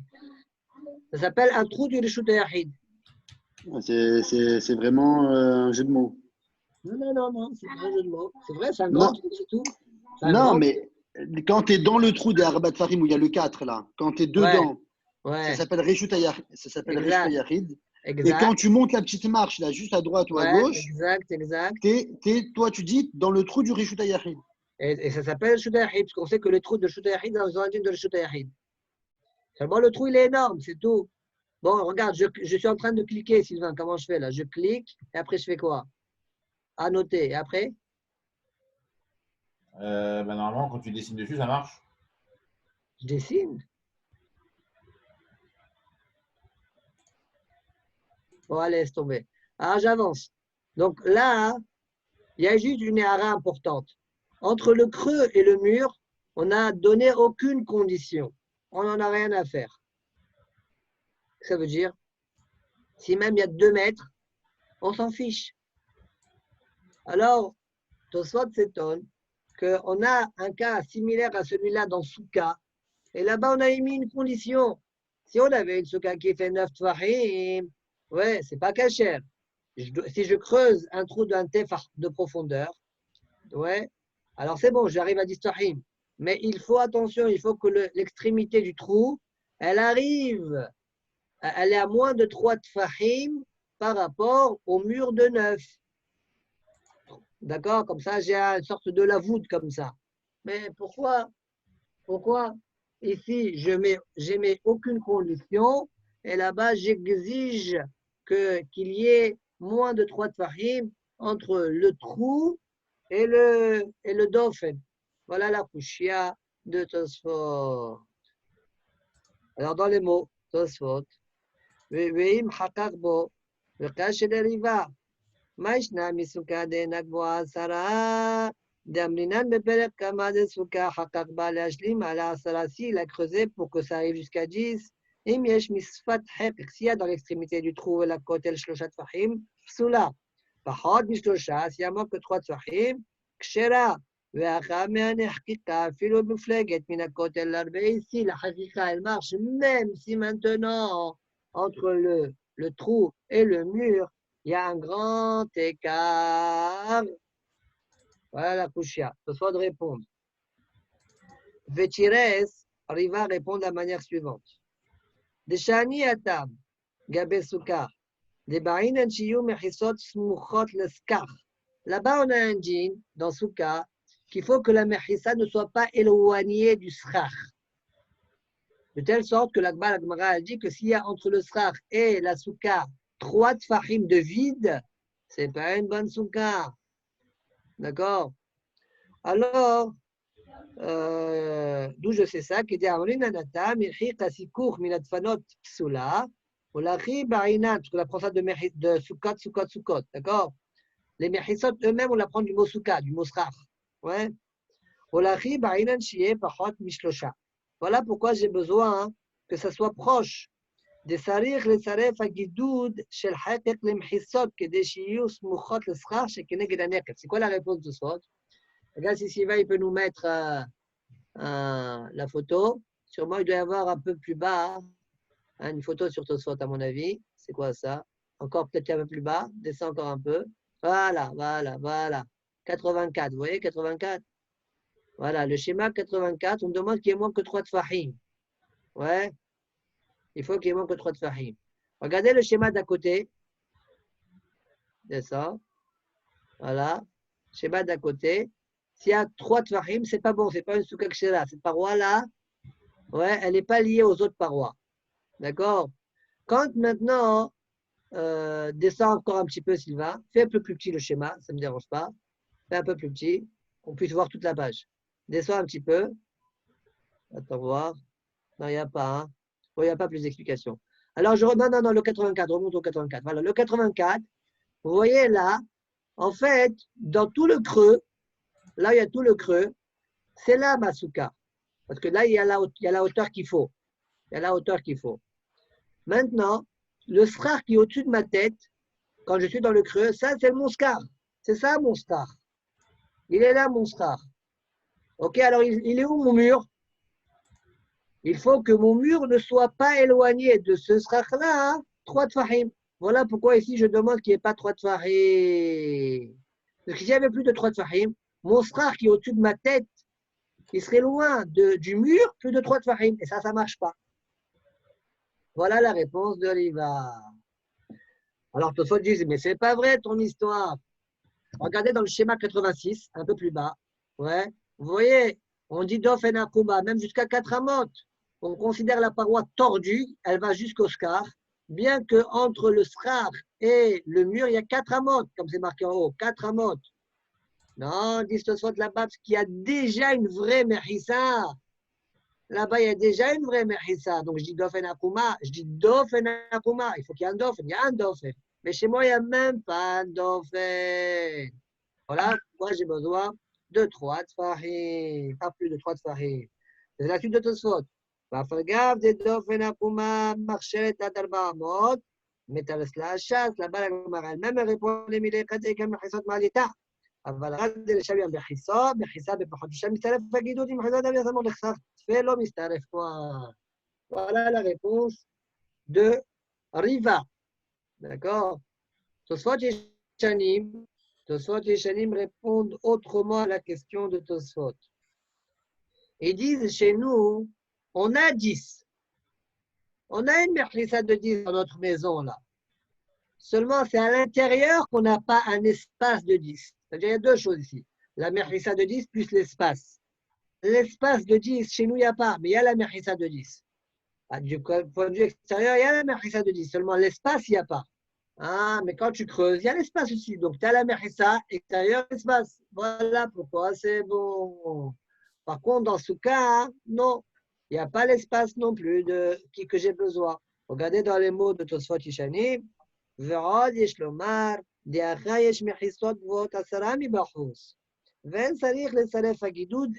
Ça s'appelle un trou du Reshut Yahid. C'est vraiment un jeu de mots. Non, c'est pas un jeu de mots. C'est vrai, c'est un grand trou, c'est tout. Non, mais quand tu es dans le trou des Arbat Farim où il y a le 4 là, quand tu es dedans, ça s'appelle Reshut Yahid. Et quand tu montes la petite marche là, juste à droite ou à gauche, exact. Toi, tu dis dans le trou du Reshut Yahid. Et ça s'appelle Reshut Yahid, parce qu'on sait que le trou de Reshut Yahid, dans un de Reshut Yahid. Seulement, le trou, il est énorme, c'est tout. Bon, regarde, je suis en train de cliquer, Sylvain. Comment je fais là? Je clique, et après, je fais quoi? Annoter, et après? Normalement, quand tu dessines dessus, ça marche. Je dessine. Bon, allez, laisse tomber. Alors, j'avance. Donc là, il y a juste une erreur importante. Entre le creux et le mur, on n'a donné aucune condition. On n'en a rien à faire. Ça veut dire, si même il y a 2 mètres, on s'en fiche. Alors, Tosfot s'étonne qu'on a un cas similaire à celui-là dans Souka. Et là-bas, on a émis une condition. Si on avait une Souka qui fait 9 tfahim, ouais, c'est pas caché. Si je creuse un trou d'un tefah de profondeur, ouais, alors c'est bon, j'arrive à 10 tfahim. Mais il faut, attention, il faut que l'extrémité du trou, elle arrive, elle est à moins de 3 tfahim par rapport au mur de 9. D'accord? Comme ça, j'ai une sorte de la voûte comme ça. Mais pourquoi ici, je mets aucune condition et là-bas, j'exige qu'il y ait moins de 3 tfahim entre le trou et le dauphin. Voilà la kushia de Tosfot. Alors, dans les mots, Tosfot, Ve'im hakak bo, ve'kash deriva, ma'ishna misuka de nagboa sara, d'amrinan beperek kama de suka hakak ba le'ashlim ala sara. Si, il a creusé pour que ça arrive jusqu'à 10. Im yesh misfat hek, s'il y a dans l'extrémité du trou la côte el shloshat fahim, psula. Pahod mishlosha, s'il y a moins que 3 tfahim, kshera. Ici, la hakika, elle marche, même si maintenant, entre le trou et le mur, il y a un grand écart. Voilà la kushia. Ce soit de répondre. Vetires arriva à répondre de la manière suivante. Deshani atam, gabe sukkar, debain en shiyu mechisot smuchot leskar. Là-bas, on a un djinn dans Souka qu'il faut que la mechissa ne soit pas éloignée du srach. De telle sorte que la Gemara a dit que s'il y a entre le srach et la Souka 3 tfahim de vide, ce n'est pas une bonne Souka. D'accord? Alors, d'où je sais ça, qui dit Amrinanata, Mirchi Kasikour Minatfanot Psula, Olachi Barinan, parce que la prend de Soukot, d'accord? Les mechissot eux-mêmes, on l'apprend du mot souka, du mot srach. Ouais. Voilà pourquoi j'ai besoin que ça soit proche. Des sarir les saref agidoud shel hatek les mechissot que des shius muchot le srach chez keneged anekel. C'est quoi la réponse de Tosfot? Regarde si Siva il peut nous mettre la photo. Sûrement il doit y avoir un peu plus bas une photo sur Tosfot à mon avis. C'est quoi ça? Encore peut-être un peu plus bas. Descends encore un peu. Voilà. 84, vous voyez, 84. Voilà, le schéma 84, on me demande qu'il y ait moins que 3 tfahim. Ouais, il faut qu'il y ait moins que 3 tfahim. Regardez le schéma d'à côté. C'est ça. Voilà, schéma d'à côté. S'il y a 3 tfahim, c'est pas bon, c'est pas une souka kshera. Cette paroi-là, ouais, elle n'est pas liée aux autres parois. D'accord? Quand maintenant, descends encore un petit peu, Sylvain. Fais un peu plus petit le schéma, ça ne me dérange pas. Fais un peu plus petit, qu'on puisse voir toute la page. Descends un petit peu. Attends voir. Non, il n'y a pas. Hein. Il n'y a pas plus d'explications. Alors, non, le 84, remonte au 84. Voilà, le 84, vous voyez là, en fait, dans tout le creux, là, il y a tout le creux, c'est là ma souka. Parce que là, il y a la hauteur qu'il faut. Il y a la hauteur qu'il faut. Maintenant, le srach qui est au-dessus de ma tête, quand je suis dans le creux, ça, c'est mon scar. C'est ça, mon scar. Il est là, mon scar. Ok, alors il est où mon mur? Il faut que mon mur ne soit pas éloigné de ce srach-là, hein, 3 tfahim. Voilà pourquoi ici, je demande qu'il n'y ait pas 3 tfahim. Parce que s'il n'y avait plus de 3 tfahim, mon srach qui est au-dessus de ma tête, il serait loin du mur, plus de 3 tfahim. Et ça ne marche pas. Voilà la réponse de Riva. Alors, Tosfot dit, mais c'est pas vrai ton histoire. Regardez dans le schéma 86, un peu plus bas. Ouais. Vous voyez, on dit Dof en Akouba, même jusqu'à 4 amot. On considère la paroi tordue, elle va jusqu'au scar, bien que entre le scar et le mur, il y a 4 amot, comme c'est marqué en haut, 4 amot. Non, dit Tosfot là-bas, parce qu'il y a déjà une vraie mechissa. Là-bas, il y a déjà une vraie mechissa. Donc, je dis Dof en Akouma. Je dis Dof en Akouma. Il faut qu'il y ait un Dof. Il y a un Dof. Mais chez moi, il n'y a même pas un Dof. Voilà pourquoi j'ai besoin de 3 tfahim. Pas plus de 3 tfahim. C'est la suite de Tosfot. Vafagav de Dof en Akouma, marchet à Darbahamot. Métalas la chasse. Là-bas, la Gemara elle-même répond les mille et comme mechissot malita. אבל רד לשם בחיסה בפחות משם מסתרף בגידוד עם חזות אבי הסמור נחשף ולא מסתרף כבר. Voilà la réponse de Riva. D'accord? Tosfot Yeshanim répondent autrement à la question de Tosfot. Ils disent chez nous, on a 10. On a une mechissa de 10 dans notre maison là. Seulement, c'est à l'intérieur qu'on n'a pas un espace de 10. C'est-à-dire, il y a 2 choses ici. La mechissa de 10 plus l'espace. L'espace de 10, chez nous, il n'y a pas, mais il y a la mechissa de 10. Du point de vue extérieur, il y a la mechissa de 10. Seulement, l'espace, il n'y a pas. Ah, mais quand tu creuses, il y a l'espace aussi. Donc, tu as la Mechissa, extérieur, espace. Voilà pourquoi c'est bon. Par contre, dans ce cas, non. Il n'y a pas l'espace non plus que j'ai besoin. Regardez dans les mots de Tosfot Ishani. ועוד יש לומר, דאחר יש מחיסות גבוהות 10 מבחוץ. ואין צריך לצרף הגידוד,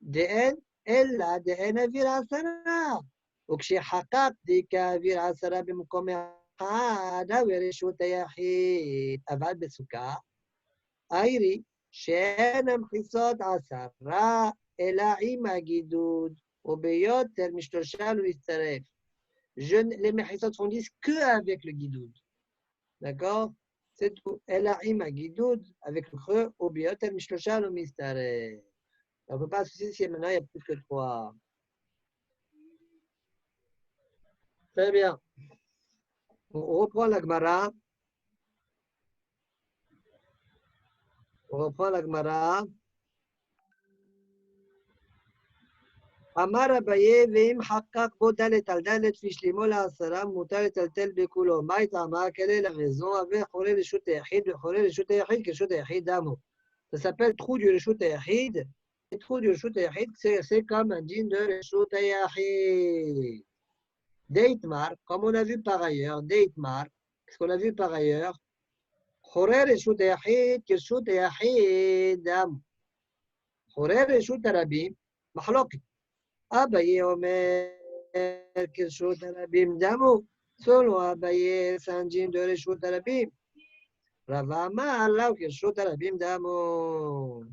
דאין אוויר 10. וכשחקק דיקה אוויר 10 במקום אחד, ורשות היחיד. אבל בסוכה, העירי, שאין המחיסות 10, אלא עם הגידוד, וביותר משלושה לא להצטרף. Les mechissot sont dites qu'avec le guidoud. D'accord? C'est tout. Elle a ima guidoud avec le creux, au biot, el mishlosha lo mistare. On ne peut pas associer si maintenant il y a plus que 3. Très bien. On reprend la Gemara. אמר אביי ואם חקק בו דלת על דלת והשלימו לעשרה מותר לטלטל בכולו. מה טעמה? Quelle est la raison? avec חורי רשות היחיד וחורי רשות היחיד כרשות היחיד דמו. Ça s'appelle trou du רשות היחיד. Le trou du רשות היחיד c'est comme un dîne de רשות היחיד. Deitmar, comme on a vu par ailleurs, Deitmar, qu'est-ce qu'on a vu par ailleurs? חורי רשות היחיד כרשות היחיד דמו. חורי רשות הרבים מחלוקת. Abaye Omer, Kirshut Arabim Damu, selon Abaye, c'est un djinn de Rishut Arabim. Rava Amar, là où Kirshut Arabim Damu.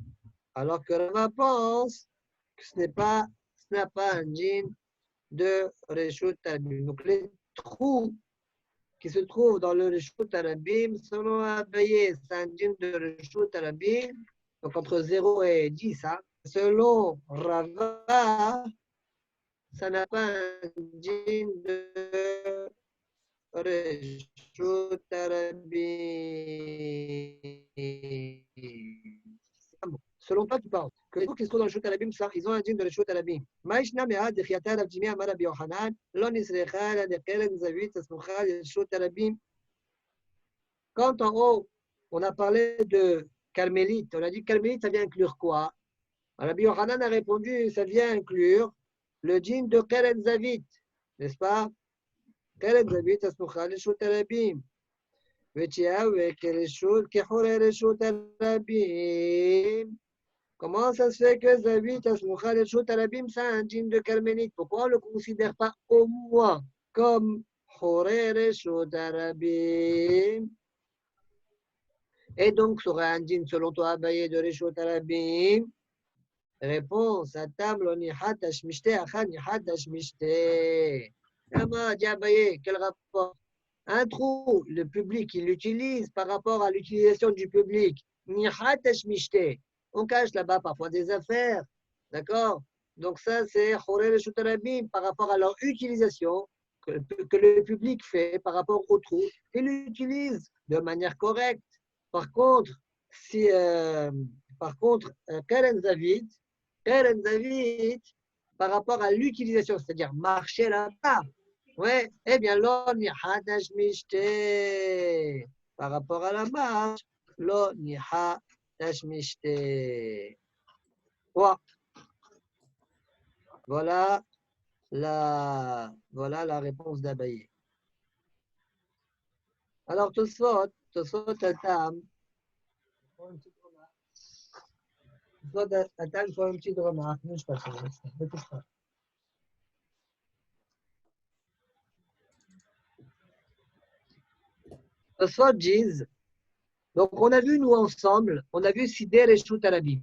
Alors que Rava pense que ce n'est pas un djinn de Rishut Arabim. Donc les trous qui se trouvent dans le Rishut Arabim, selon Abaye, c'est un djinn de Rishut Arabim, donc entre 0 et 10. Hein. Selon Rava, ça n'a pas un djinn de Reshut Arabim. Selon toi, tu parles. Que les gens qui se trouvent dans le Reshut Arabim, ils ont un djinn de Reshut Arabim. Maïshna me'ad dechiata Rav Jimi amar Rabbi Yochanan, lo nisrecha la dekeren zavit asmucha Reshut Arabim. Quand en haut, on a parlé de Carmélite, on a dit Carmélite, ça vient inclure quoi? Rabbi Yochanan a répondu, ça vient inclure le djinn de Keren Zavit, n'est-ce pas? Keren Zavit, asmucha Reshut Arabim. Vetiawe Kereshut, Kehore Reshut Arabim. Comment ça se fait que Zavit, asmucha Reshut Arabim, c'est un djinn de Carmélite? Pourquoi on ne le considère pas au moins comme Hore Reshut Arabim? Et donc, sera un djinn selon toi, Abaye de Reshut Arabim? Réponse, Atam lo nihat ashmishte, achan nihat ashmishte. Quel rapport? Un trou, le public, il l'utilise par rapport à l'utilisation du public. Nihat ashmishte. On cache là-bas parfois des affaires. D'accord? Donc ça, c'est Choré Reshut Arabim par rapport à leur utilisation que le public fait par rapport au trou. Il l'utilise de manière correcte. Par contre, Keren Zavit, par rapport à l'utilisation, c'est-à-dire marcher là-bas, ouais, eh bien, lo nihat ashmishte. Par rapport à la marche, lo nihat ashmishte. Voilà la réponse d'Abaye. Alors, Tosfot Atam, il faut une petite remarque. Je ne sais pas si Tosfot disent, donc on a vu nous ensemble, on a vu Sidé Reshut Arabim.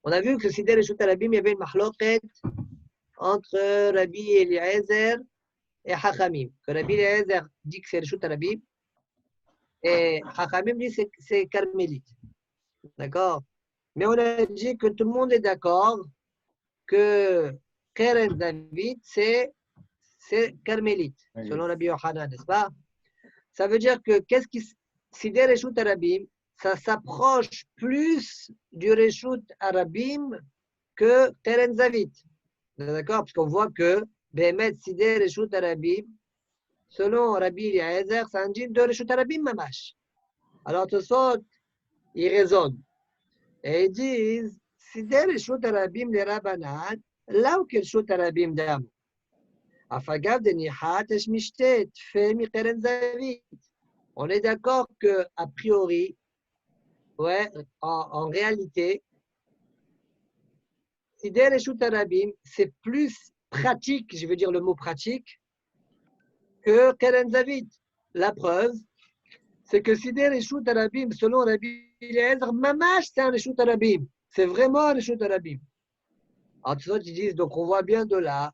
On a vu que Sidé Reshut Arabim, il y avait une mahloket entre Rabbi Eliezer et Hachamim. Que Rabbi Eliezer dit que c'est Reshut Arabim et Hachamim dit que c'est Carmélite. D'accord? Mais on a dit que tout le monde est d'accord que Keren David, c'est Carmélite, oui, selon Rabbi Yochanan, n'est-ce pas? Ça veut dire que Sidé Reshut Arabim, ça s'approche plus du Reshut Arabim que Keren David. D'accord? Parce qu'on voit que Behemet Sidé Reshut Arabim, selon Rabbi Eliezer, c'est un djinn de Reshut Arabim Mamash. Alors Tosfot, ils raisonnent. Et ils disent, si des Reshut Arabim les Rabbanan, là où Reshut Arabim d'Am. Afagav de Nihat Eshmishtet, Femi Keren Zavit. On est d'accord que, a priori, ouais, en réalité, Sidder et Shut Arabim, c'est plus pratique, je veux dire le mot pratique, que Keren Zavit. La preuve, c'est que Sidder et Shut Arabim, selon Rabbi Eliezer, Mamash, c'est un Reshut Arabim. C'est vraiment un Reshut Arabim. Alors, tous autres, ils disent, donc on voit bien de là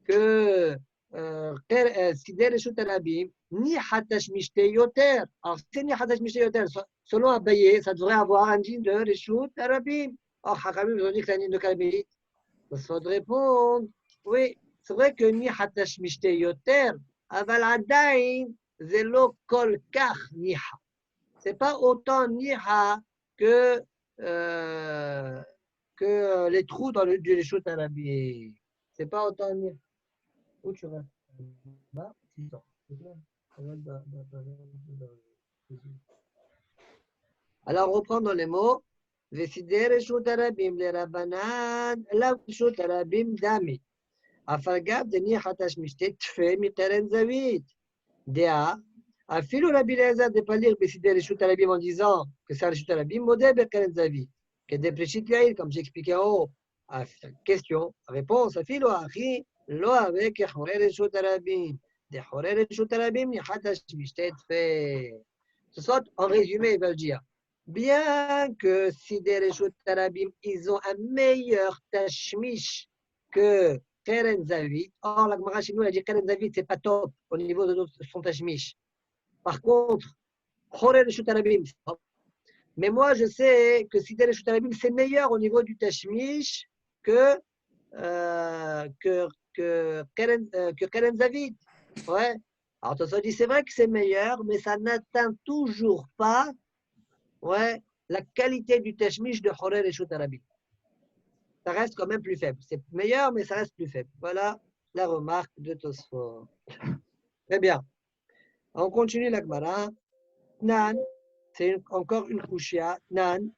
que Sidder et Shut Arabim, ni Hatash Mishte Yoter. Alors, c'est ni Hatash Mishte Yoter. Selon Abaye, ça devrait avoir un djinn de Reshut Arabim. Or, Hakamim, ils ont dit que c'est un djinn de Karmélit. Il faut répondre, oui, c'est vrai que ni Hatash Mishte Yoter, aval Adain, zelo kol kach niha. C'est pas autant niha que les trous dans le Reshut Arabim. C'est pas autant niha. Où tu vas? Là, alors, reprendre les mots. Vesider Reshut Arabim le Rabbanan, la Reshut Arabim dami. Afagav de Nichatash Mishte Tfe mi Keren Zavit. Dea, Afilo Rabbi Eliezer de pas lire Vesider Reshut Arabim en disant que c'est un Reshut Arabim, modèle de Keren Zavit. Que des Preshit Yair, comme j'expliquais en haut. Question, réponse, Afilo Achi. לא הווה כחורי רשות הרבים, דחורי רשות הרבים ניחת השמשתת Ce soit, en résumé, ils veulent dire, bien que si des Reshut Arabim, ils ont un meilleur tashmish que Keren Zavit, or la Gemara chez nous, elle a dit Keren Zavit, c'est pas top au niveau de son tashmish. Par contre, Choré Reshut Arabim, c'est top. Mais moi, je sais que si des Reshut Arabim, c'est meilleur au niveau du tashmish que Keren Zavit. Ouais. Alors, Tosfot dit, c'est vrai que c'est meilleur, mais ça n'atteint toujours pas, ouais, la qualité du tashmish de Choré et Reshut Arabim. Ça reste quand même plus faible. C'est meilleur, mais ça reste plus faible. Voilà la remarque de Tosfot. Très bien. On continue la Gemara. Nan, c'est encore une kushia. Nan.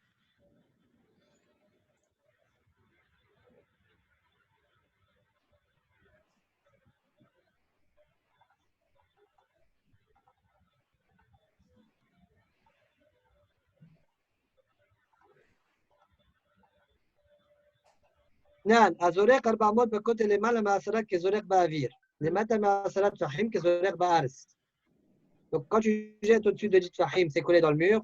نعم הזורק 400 בכותל למעלה מ10 כזורק באוויר, למטה מ10 טפחים כזורק בארץ. Donc quand tu jettes au-dessus de 10 tfahim, c'est collé dans le mur,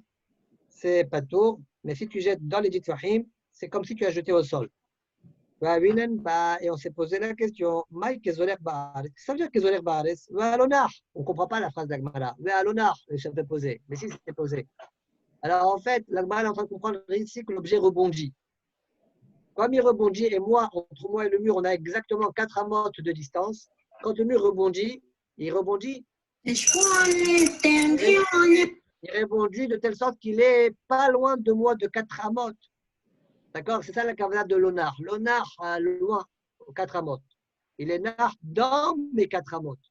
c'est pas tour, mais si tu jettes dans les 10 tfahim, c'est comme si tu as jeté au sol. Et on s'est posé la question, Maï kezorek ba'aretz, ça veut dire kezorek ba'aretz, ve'alonach, on ne comprend pas la phrase d'Agmara, ve'alonach, ça fait poser, mais si c'était posé. Alors en fait, l'Agmara est en train de comprendre ici que l'objet rebondit. Comme il rebondit, et moi, entre moi et le mur, on a exactement 4 amotes de distance. Quand le mur rebondit, il rebondit. Il rebondit de telle sorte qu'il est pas loin de moi de 4 amotes. D'accord? C'est ça la kavana de l'onar. L'onar, loin, 4 amotes. Il est nar dans mes 4 amotes.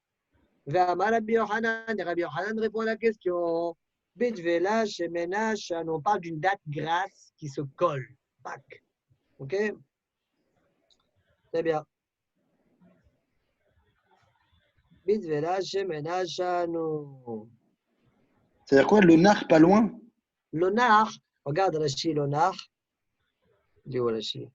Rabbi Yochanan répond à la question. Bitvela, Shemenash, on parle d'une date grasse qui se colle. Pâques. Ok? Très bien. C'est-à-dire quoi, le nar pas loin? Le nar, regarde Rashi, le nar. Il est où Rashi?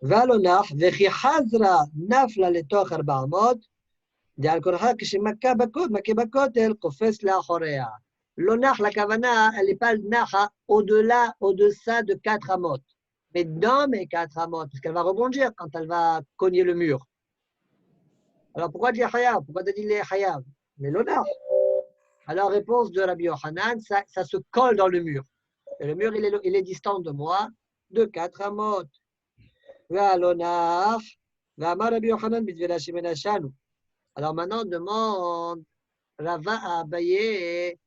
והלונח, וכי חזרה נפלה לתוך 400, דעל כורחה כשמכה בכותל, קופץ לאחוריה. L'onach, la kavana, elle n'est pas nacha au-delà, au-deçà de 4 amotes. Mais dans mes 4 amotes, parce qu'elle va rebondir quand elle va cogner le mur. Alors pourquoi dire hayav? Pourquoi dire les hayav? Mais l'onach. Alors réponse de Rabbi Yochanan, ça se colle dans le mur. Et le mur, il est distant de moi de 4 amotes. Alors maintenant, on demande Rava à Abaye.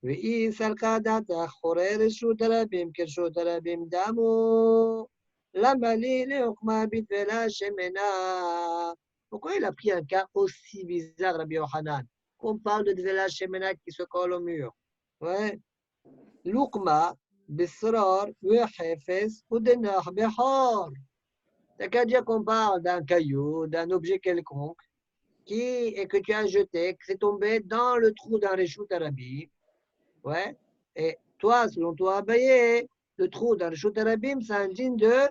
ואי סלקה דעתך חורי רשות הרבים כרשות הרבים דמו Pourquoi il a pris un cas aussi bizarre, Rabbi Yochanan? On parle de Dvela Shemena qui se colle au mur. Ouais. Lukma, Bisrar, Wehefes, Udenach, Behor. T'as qu'à dire qu'on parle d'un caillou, d'un objet quelconque, et que tu as jeté, que c'est tombé dans le trou d'un Reshut Arabim. Ouais. Et toi, selon toi, Abaye, le trou d'un Reshut Arabim, c'est un djinn de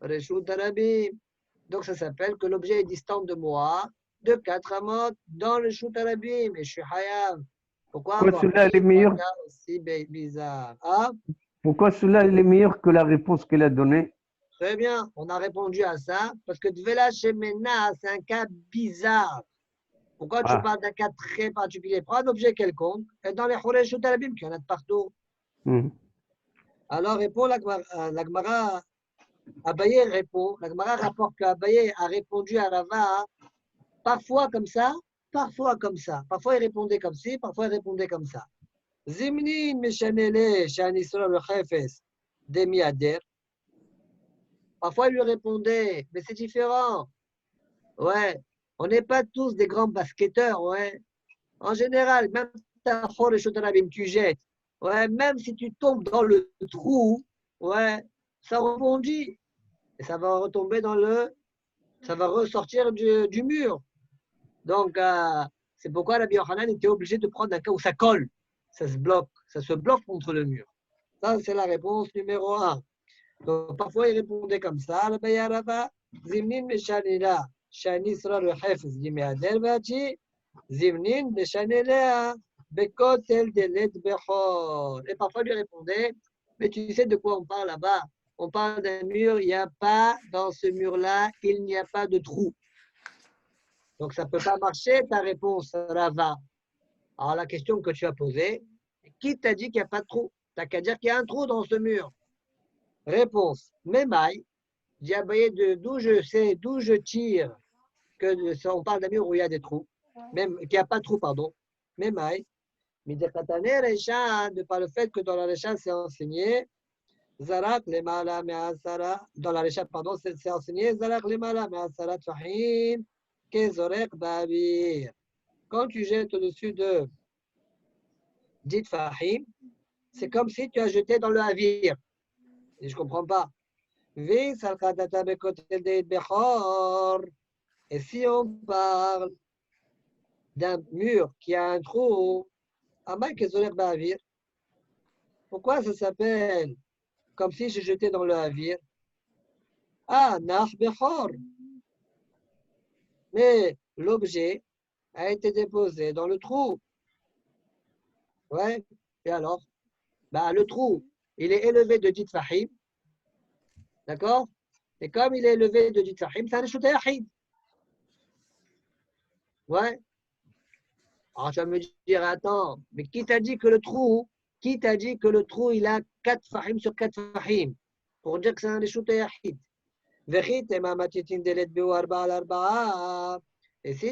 Reshut Arabim. Donc ça s'appelle que l'objet est distant de moi, de 4 amot, dans le Reshut Arabim, et je suis Hayav. Pourquoi avoir celui-là est meilleur aussi bizarre? Hein? Pourquoi celui-là est meilleur que la réponse qu'elle a donnée? Très bien, on a répondu à ça, parce que Dvela Shemena, c'est un cas bizarre. Pourquoi tu parles d'un cas très particulier? Prends un objet quelconque, et dans les Reshut Arabim, qu'il y en a de partout. Alors répond la Gemara. Abaye répond, la Gemara rapporte qu'Abaye a répondu à Rava parfois comme ça, parfois comme ça. Parfois il répondait comme ci, parfois il répondait comme ça. Zimnin meshanele shanisra le chefes demiader. Parfois il lui répondait, mais c'est différent. Ouais, on n'est pas tous des grands basketteurs, ouais. En général, même ta chor et shotarabim, tu jettes. Ouais, même si tu tombes dans le trou, ouais, ça rebondit. Et ça va retomber ça va ressortir du mur. Donc, c'est pourquoi Rabbi Yochanan était obligé de prendre un cas où ça colle, ça se bloque contre le mur. Ça, c'est la réponse numéro 1. Donc, parfois, il répondait comme ça, Zimnin meshanila, shani sra le hefz dimeader vachi, Zimnin meshanila, bekotel delet bechor. Et parfois, il lui répondait, mais tu sais de quoi on parle là-bas? On parle d'un mur, il n'y a pas, dans ce mur-là, il n'y a pas de trou. Donc, ça ne peut pas marcher, ta réponse, Rava. Alors, la question que tu as posée, qui t'a dit qu'il n'y a pas de trou? Tu n'as qu'à dire qu'il y a un trou dans ce mur. Réponse, Memaï, Diabaye, d'où je tire on parle d'un mur où il y a des trous, même qu'il n'y a pas de trou, pardon. Memaï, Midekatane Recha, de par le fait que dans la Recha, c'est enseigné, Zarak lemala me'asara, dans la Recha, pardon, c'est enseigné, Zarak lemala me'asara tfahim, kezorek ba'avir. Quand tu jettes au-dessus de 10 fahim, c'est comme si tu as jeté dans le havir. Et je ne comprends pas. Et si on parle d'un mur qui a un trou, pourquoi ça s'appelle comme si je jetais dans le havir? Ah, Nach Bechor. Mais l'objet a été déposé dans le trou. Ouais, et alors? Le trou, il est élevé de 10 fahim. D'accord? Et comme il est élevé de 10 fahim, c'est un Reshut Yachid. Ouais. Alors tu vas me dire, attends, mais qui t'a dit que le trou, il a 4 fahim sur 4 fahim? Pour dire que c'est un Reshut Yachid. Et si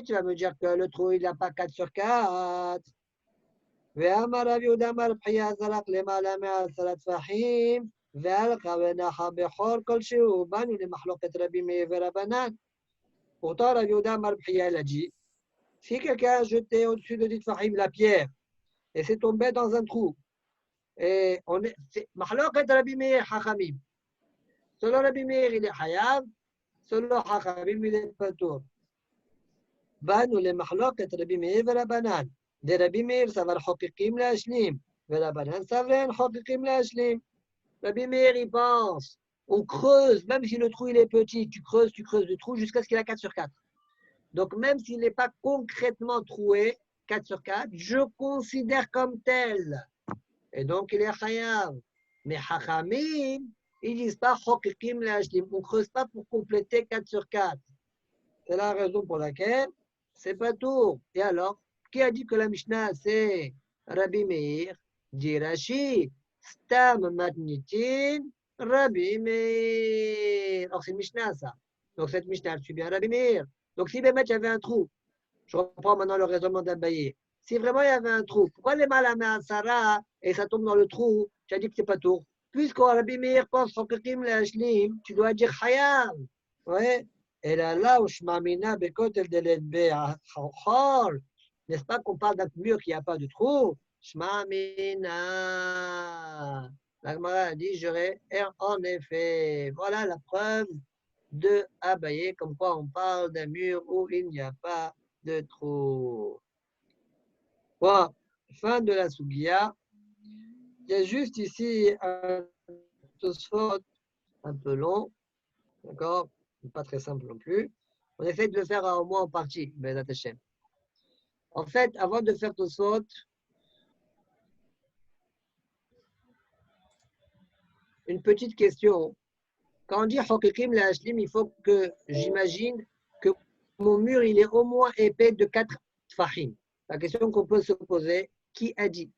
tu vas me dire que le trou, il n'a pas 4 sur 4, pourtant, Rabbi Yehuda Amar B'chiya, il a dit, si quelqu'un a jeté au-dessus de 10 fahim la pierre et c'est tombé dans un trou, et on est, Mahloket Rabbi Meir Chachamim. Selon Rabbi Meir, il est Hayav, selon Chachamim, il est Patour. Banu le Mahloket Rabbi Meir Verabanan. De Rabbi Meir, ça va le Chokikim l'Ashlim. Verabanan, ça va le Chokikim l'Ashlim. Rabbi Meir, il pense, on creuse, même si le trou il est petit, tu creuses le trou jusqu'à ce qu'il a 4 sur 4. Donc, même s'il n'est pas concrètement troué, 4 sur 4, je considère comme tel. Et donc, il est Chayav. Mais Chachamim, ils disent pas Chokikim l'Ashlim. On ne creuse pas pour compléter 4 sur 4. C'est la raison pour laquelle c'est pas tout. Et alors, qui a dit que la Mishnah, c'est Rabbi Meir? Dit Rashi, Stam Matnitin, Rabbi Meir. Alors, c'est Mishnah, ça. Donc, cette Mishnah, elle suit bien Rabbi Meir. Donc, si Bémet, il y avait un trou, je reprends maintenant le raisonnement d'Abaye. Si vraiment il y avait un trou, pourquoi les malamé à Sarah et ça tombe dans le trou, tu as dit que c'est pas tout? puisque Rabbi Meir pense Chokekim Leashlim, tu dois dire Hayam. Ouais. Et là où Shmamina Bekotel Deledbe Chor, n'est-ce pas qu'on parle d'un mur qui n'a pas de trou? Shmamina. La Gemara dit, j'aurais en effet. Voilà la preuve de Abaye, comme quoi on parle d'un mur où il n'y a pas de trou. Bon, fin de la Sugia. Il y a juste ici un Tosfot un peu long, d'accord? Pas très simple non plus. On essaie de le faire au moins en partie, Bezat Hashem. En fait, avant de faire Tosfot, une petite question. Quand on dit Chokekim le Hashlim, il faut que j'imagine que mon mur, il est au moins épais de 4 tfahim. La question qu'on peut se poser, qui a dit?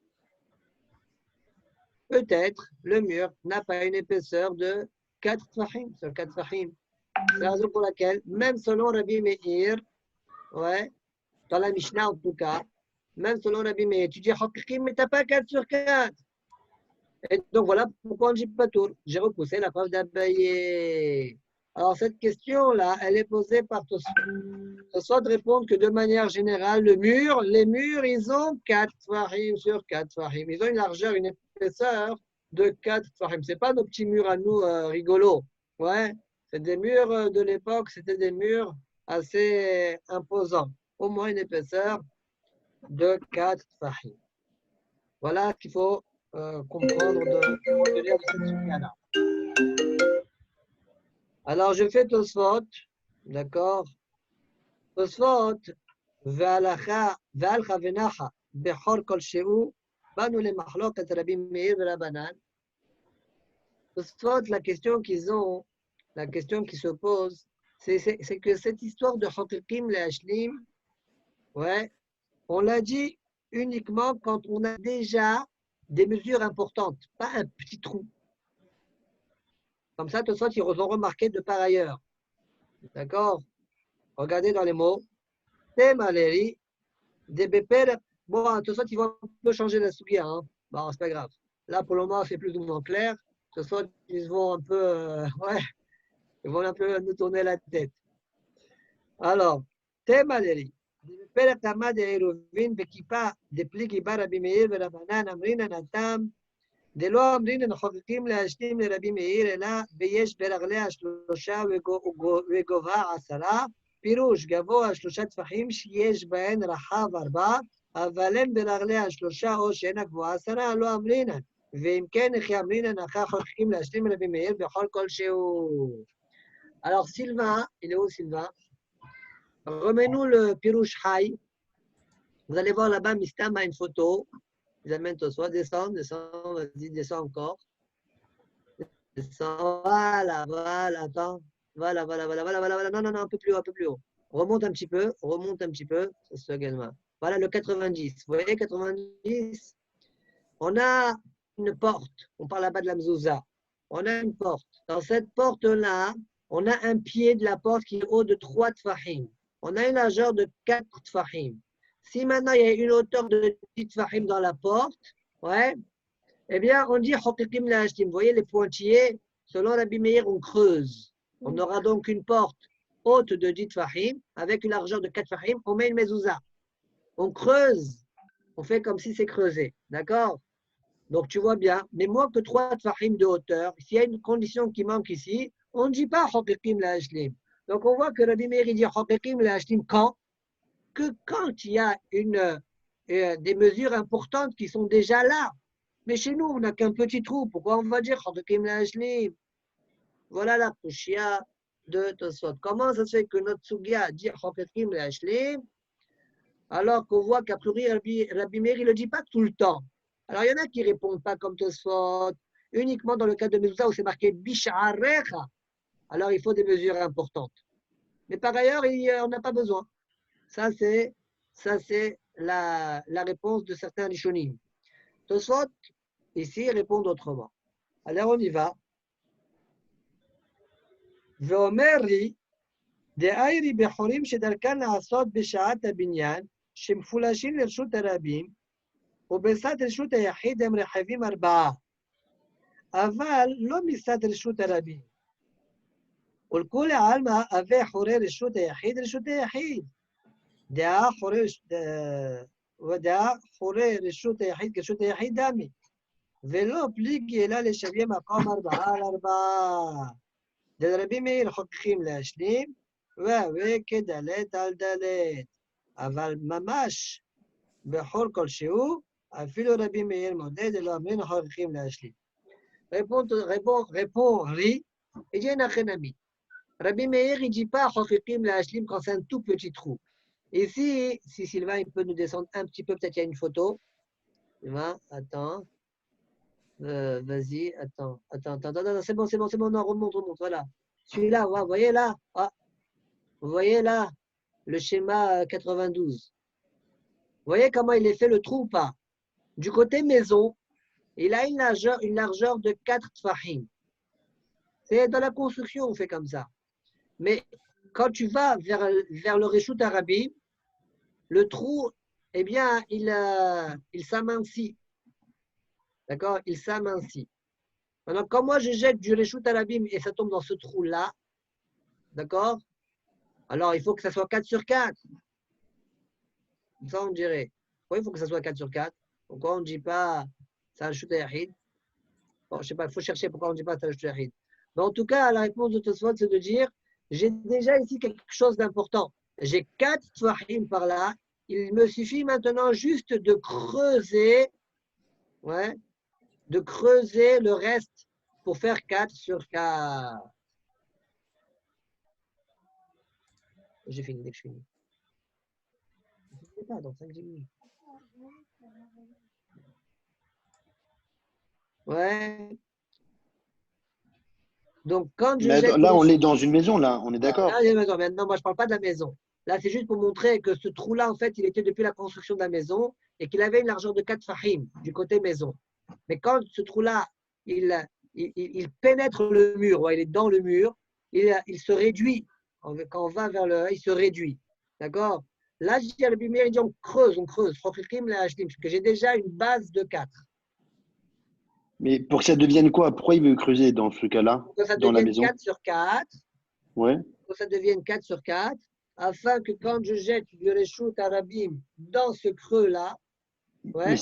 Peut-être le mur n'a pas une épaisseur de 4 tfahim, sur 4 tfahim. C'est la raison pour laquelle, même selon Rabbi Meir, ouais, dans la Mishnah en tout cas, même selon Rabbi Meir, tu dis Chokekim, mais tu n'as pas 4 sur 4. Et donc voilà pourquoi on dit Patour. J'ai repoussé la preuve d'Abaye. Alors cette question-là, elle est posée par Tosfot. Tosfot répond que de manière générale, les murs, ils ont 4 tfahim sur 4 tfahim. Ils ont une largeur, une épaisseur de 4 tfahim. Ce n'est pas nos petits murs à nous rigolos. Ouais, c'est des murs de l'époque, c'était des murs assez imposants. Au moins une épaisseur de 4 tfahim. Voilà ce qu'il faut comprendre de cette sunya-là. Alors, je fais Tosfot, d'accord? Tosfot, ve'alacha ve'nacha bechor kol she'u, banu le machloket Rabbi Meir ve'Rabanan. Tosfot, la question qui se pose, c'est que cette histoire de Chokekim le Hashlim, ouais, on l'a dit uniquement quand on a déjà des mesures importantes, pas un petit trou. Comme ça, Tosfot, ils ont remarqué de par ailleurs. D'accord? Regardez dans les mots. Temaleri, des beper. Bon, Tosfot, ils vont un peu changer la sugia. Hein? Bon, c'est pas grave. Là, pour le moment, c'est plus ou moins clair. Tosfot, ils vont un peu, ouais, ils vont un peu nous tourner la tête. Alors, Temaleri. בפרק תמה דעירובין בכיפה דפלי גיבה רבי מאיר ורבנן אמרינן התם דלא אמרינן חוקקים להשלים לרבי מאיר אלא ויש ברגליה 3 וגובה 10 פירוש גבוה 3 טפחים שיש בהן רחב 4 אבל אין ברגליה 3 או שאינה גבוהה 10 לא אמרינן ואם כן איך אמרינן אחר חוקקים להשלים לרבי מאיר בכל כלשהו. Alors Sylvain, il est où Sylvain? Remets-nous le Pirouche High. Vous allez voir là-bas, Mistam a une photo. Ils amènent Tosfot. Descends, vas-y, descends encore. Descends, voilà, attends. Voilà. Non, un peu plus haut. Remonte un petit peu. C'est ce également. Voilà le 90. Vous voyez, 90. On a une porte. On parle là-bas de la mezouza. On a une porte. Dans cette porte-là, on a un pied de la porte qui est haut de 3 tfahim. On a une largeur de 4 tfahim. Si maintenant il y a une hauteur de 10 tfahim dans la porte, ouais, eh bien on dit Chokekim le Hashlim. Vous voyez les pointillés, selon Rabbi Meir, on creuse. On aura donc une porte haute de 10 tfahim avec une largeur de 4 tfahim. On met une mezouza. On creuse. On fait comme si c'est creusé. D'accord? Donc tu vois bien, mais moins que 3 tfahim de hauteur, s'il y a une condition qui manque ici, on ne dit pas Chokekim le Hashlim. Donc, on voit que Rabbi Meir dit Chokekim le Hashlim quand il y a des mesures importantes qui sont déjà là. Mais chez nous, on n'a qu'un petit trou. Pourquoi on va dire Chokekim le Hashlim? Voilà la kushia de Tosfot. Comment ça se fait que notre sugia dit Chokekim le Hashlim alors qu'on voit qu'a priori Rabbi Meir, il ne le dit pas tout le temps. Alors, il y en a qui ne répondent pas comme Tosfot, uniquement dans le cas de Mezouza où c'est marqué Bish'arecha. Alors, il faut des mesures importantes. Mais par ailleurs, on n'a pas besoin. Ça, c'est la réponse de certains Rishonim. Tosfot, ici, répond autrement. Alors, on y va. Ve'omeri, de'ayri bechorim shedarkan la'asot b'sha'at ha'binyan, shemfulashin l'rshut harabim, ובסת רשות היחיד הם רחבים 4. אבל לא מצד רשות הרבים. ולכולי עלמא הווה חורי רשות היחיד רשות היחיד. ודעה חורי רשות היחיד כשרות היחיד דמי. ולא פליגי אלא לשוויה מקום 4 על 4. דרבי מאיר חוככים להשלים, וכדלת על דלת. אבל ממש בכל כלשהו, אפילו רבי מאיר מודד, אלא אמרנו חוככים להשלים. Répond Ri, il dit un ami. Rabbi Meir, il ne dit pas Chochikim la Hashlim quand c'est un tout petit trou. Ici, si Sylvain il peut nous descendre un petit peu, peut-être il y a une photo. Sylvain, attends. Vas-y, attends, c'est bon, non, remonte, voilà. Celui-là, vous voyez là, vous voyez là, le schéma 92. Vous voyez comment il est fait le trou ou pas? Du côté maison, il a une largeur de 4 tfahim. C'est dans la construction, on fait comme ça. Mais quand tu vas vers le Reshut Arabim, le trou, eh bien, il s'amincit. D'accord? Il s'amincit. Maintenant, quand moi je jette du Reshut Arabim et ça tombe dans ce trou-là, d'accord? Alors, il faut que ça soit 4 sur 4. Ça, on dirait. Pourquoi il faut que ça soit 4 sur 4? Pourquoi on ne dit pas ça Reshut Yahid? Bon, je ne sais pas, il faut chercher pourquoi on ne dit pas ça Reshut Yahid. Mais en tout cas, la réponse de Tosfot, c'est de dire j'ai déjà ici quelque chose d'important. J'ai 4 tfahim par là. Il me suffit maintenant juste de creuser, de creuser le reste pour faire 4 sur 4. J'ai fini dès que je finis. Je ne sais pas, dans 5-10 minutes. Ouais. Donc, quand je jette là, on est dans une maison, là, on est d'accord. Maintenant, moi, je ne parle pas de la maison. Là, c'est juste pour montrer que ce trou-là, en fait, il était depuis la construction de la maison et qu'il avait une largeur de 4 fahim du côté maison. Mais quand ce trou-là, il pénètre le mur, ouais, il est dans le mur, il se réduit. Quand on va vers il se réduit. D'accord? Là, il dit on creuse. Parce que j'ai déjà une base de 4. Mais pour que ça devienne quoi? Pourquoi il veut creuser dans ce cas-là? Pour que ça dans la devienne maison 4 sur 4. Ouais. Pour que ça devienne 4 sur 4. Afin que quand je jette du Reshut Arabim dans ce creux-là. Ouais.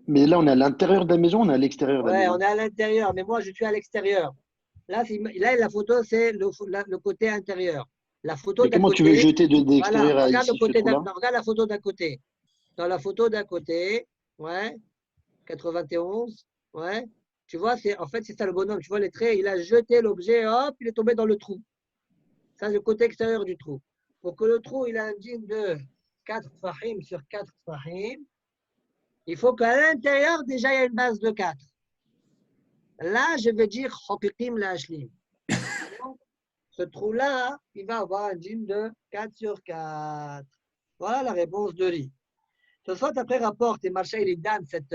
Mais là, on est à l'intérieur de la maison, on est à l'extérieur de la maison. Ouais, on est à l'intérieur, mais moi, je suis à l'extérieur. Là, la photo, c'est le côté intérieur. La photo mais comment tu veux jeter de l'extérieur voilà, à ici, regarde la photo d'à côté. Dans la photo d'à côté, 91, tu vois, en fait, c'est ça le bonhomme. Tu vois les traits, il a jeté l'objet, hop, il est tombé dans le trou. Ça, c'est le côté extérieur du trou. Pour que le trou, il a un digne de 4 fahim sur 4 fahim, il faut qu'à l'intérieur, déjà, il y ait une base de 4. Là, je vais dire Chokikim la Hashlim. Ce trou-là, il va avoir un digne de 4 sur 4. Voilà la réponse de Ri. Ce soit après rapporte et Marcha il donne cette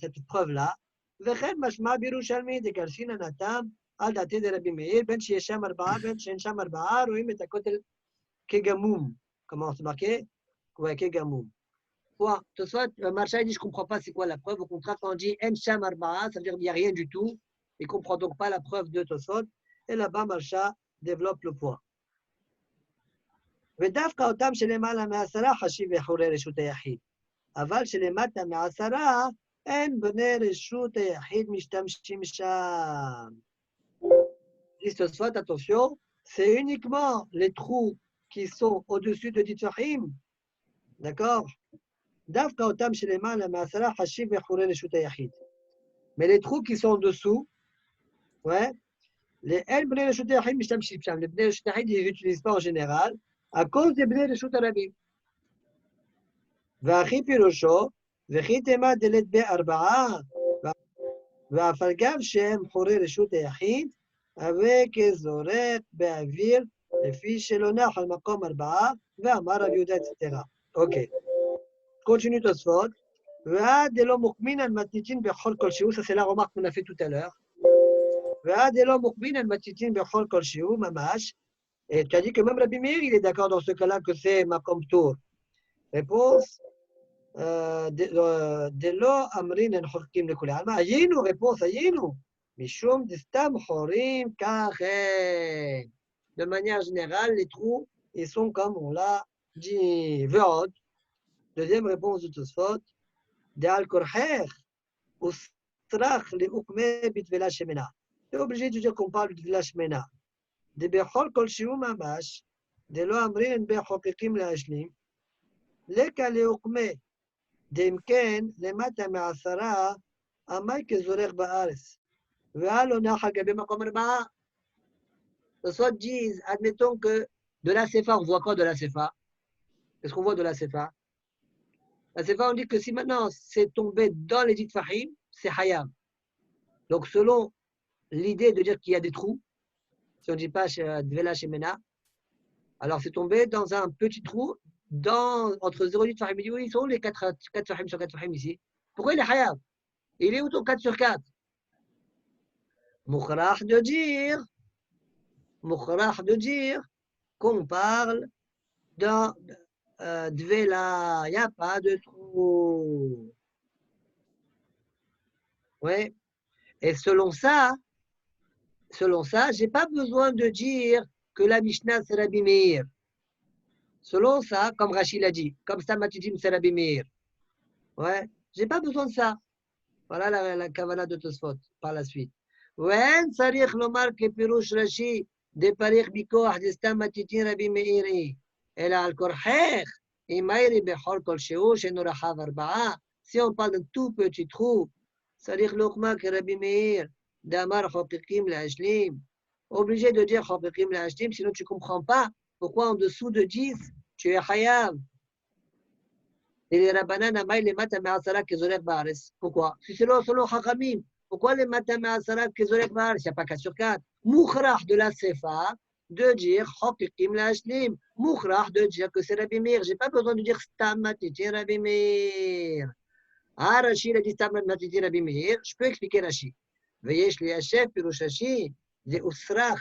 cette preuve-là. וכן משמע בירושלמי דקרשין הנתם על דעתי דרבי מאיר בין שיש שם 4 בין שאין שם 4 רואים את הכותל כגמום. Comment c'est marqué? Ouais, כגמום. Tout ça, Marcha dit je ne comprends pas c'est quoi la preuve. Au contraire, quand on dit En Sham Arba'a, ça veut dire qu'il n'y a rien du tout. Il ne comprend donc pas la preuve de Tosfot. Et là-bas, Marcha développe le point. ודווקא אותם שלמעלה מ10 חשיב וחורי רשות היחיד. אבל שלמטה מ10 אין בני רשות היחיד משתמשים שם. Tosfot, attention, c'est uniquement les trous qui sont au-dessus de 10 tfahim. D'accord? דווקא אותם שלמעלה מ10 חשיב וחורי רשות היחיד. Mais les trous qui sont en dessous, les בני רשות היחיד משתמשים שם. Les בני רשות היחיד, ils n'utilisent pas en général. à cause des bnei reshut harabim. והכי פירושו, וכי תימא דלת ב4, ואף על גב שהם חורי רשות היחיד, הווה כזורק באוויר, לפי שלא נח על מקום 4, ואמר רב יהודה אצטרה. אוקיי. continue Tosfot. ועד דלא מוקמינן מתניתין בכל כלשהו, ça c'est la remarque qu'on a fait tout à l'heure. ועד דלא מוקמינן מתניתין בכל כלשהו, ממש. Et tu as dit que même Rabbi Meir, il est d'accord dans ce cas-là que c'est Makom Tour. Réponse, Delo amrin en chorkim le kule alma. Ayinu, réponse ayinu. Mishum distam chorim kachen. De manière générale, les trous, ils sont comme on l'a dit. Veod. Deuxième réponse de Tosfot. De al korher. Ustrach le ukme bitvela shemena. C'est obligé de dire qu'on parle de bitvela shemena. De bechol kol shiu mamash. De lo amrin en bechokikim le ashlim. Leka le ukme. דמכן למטה מעשרה המי כזורך בארץ והלא נח על גבי מקום ארבעה. Soit disent, admettons que de la CFA, on voit quoi de la CFA? Qu'est-ce qu'on voit de la CFA? La CFA, on dit que si maintenant c'est tombé dans les dites fahim, c'est hayam. Donc selon l'idée de dire qu'il y a des trous, si on ne dit pas Dvela Shemena, alors c'est tombé dans un petit trou entre 0,8 fahim. Il dit oui, ils sont où les 4 fahim sur 4 fahim ici? Pourquoi il est hayab? Il est où ton 4 sur 4? Moukhrach de dire qu'on parle d'un Dvela, il n'y a pas de trou. Oui. Et selon ça, je n'ai pas besoin de dire que la Mishnah c'est Rabbi Meir. Selon ça, comme Rachid l'a dit, comme ça Matidim c'est Rabbi Meir. Ouais, j'ai pas besoin de ça. Voilà la kavala de Tosfot par la suite. Wen sarich lomar ke pirush Rashi de parich bikoach de stam Matidim Rabbi Meiri. Ela al korchech imayri bechol kol sheu shenu rachav arba'a. Si on parle d'un tout petit trou, sarich lomar ke Rabbi Meir d'amar chokikim l'ashlim. Obligé de dire chokikim l'ashlim, sinon tu comprends pas. Pourquoi en dessous de 10, tu es hayav? Et les Rabbanan amaï les matam asara kezorek baares. Pourquoi? Si c'est selon Chachamim. Pourquoi les matam asara kezorek baares? Il n'y a pas 4 sur 4. Moukhrach de la Sefa, de dire chokikim l'ashlim. Moukhrach de dire que c'est Rabbi Meir. Je n'ai pas besoin de dire stam matiti Rabbi Meir. Ah, Rashi a dit stam matiti Rabbi Meir. Je peux expliquer Rashi. Veyesh li hachef pirush Rashi de usrach.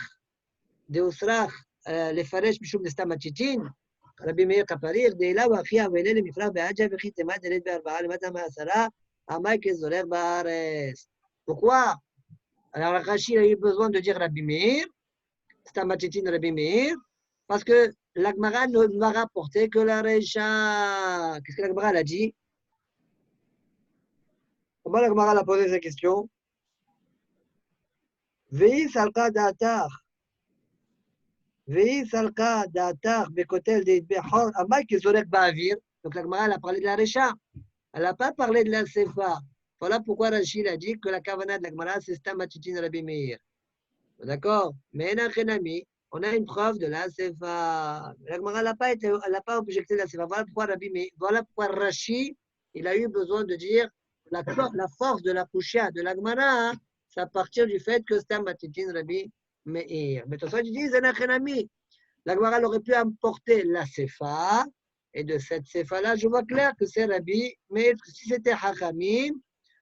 לפרש משום דסתם הציצין, רבי מאיר כפריר, דאלה ואחיה ואלה למפרח בעג'ה וכי תימת דלת בארבעה למטה מעשרה, המי כזורר בארץ. Pourquoi? Alors Rachid a eu besoin de dire Rabbi Meir, Stam Hachitin Rabbi Meir, parce que l'Agmara ne va rapporter que la Recha. Qu'est-ce que l'Agmara a dit? Comment l'Agmara a posé cette question? Vei salka da'atar. Vei salka da'atar bekotel de Behor, Amay Kezorek Ba'avir. Donc la Gemara a parlé de la Recha. Elle n'a pas parlé de la Sefa. Voilà pourquoi Rachid a dit que la Kavana de la Gemara c'est Stam Hachitin Rabbi Meir. D'accord? Mais on a une preuve de la Sefa. La Gemara n'a pas objecté de la Sefa. Voilà pourquoi Rachid il a eu besoin de dire la force de la Kusha de la Gemara, c'est à partir du fait que Stam Hachitin Rabbi Meir. Mais tout ça, tu dis, Zenachenami. La Gemara aurait pu emporter la Sefa, et de cette Sefa-là, je vois clair que c'est Rabbi Meir. Si c'était Hachamim,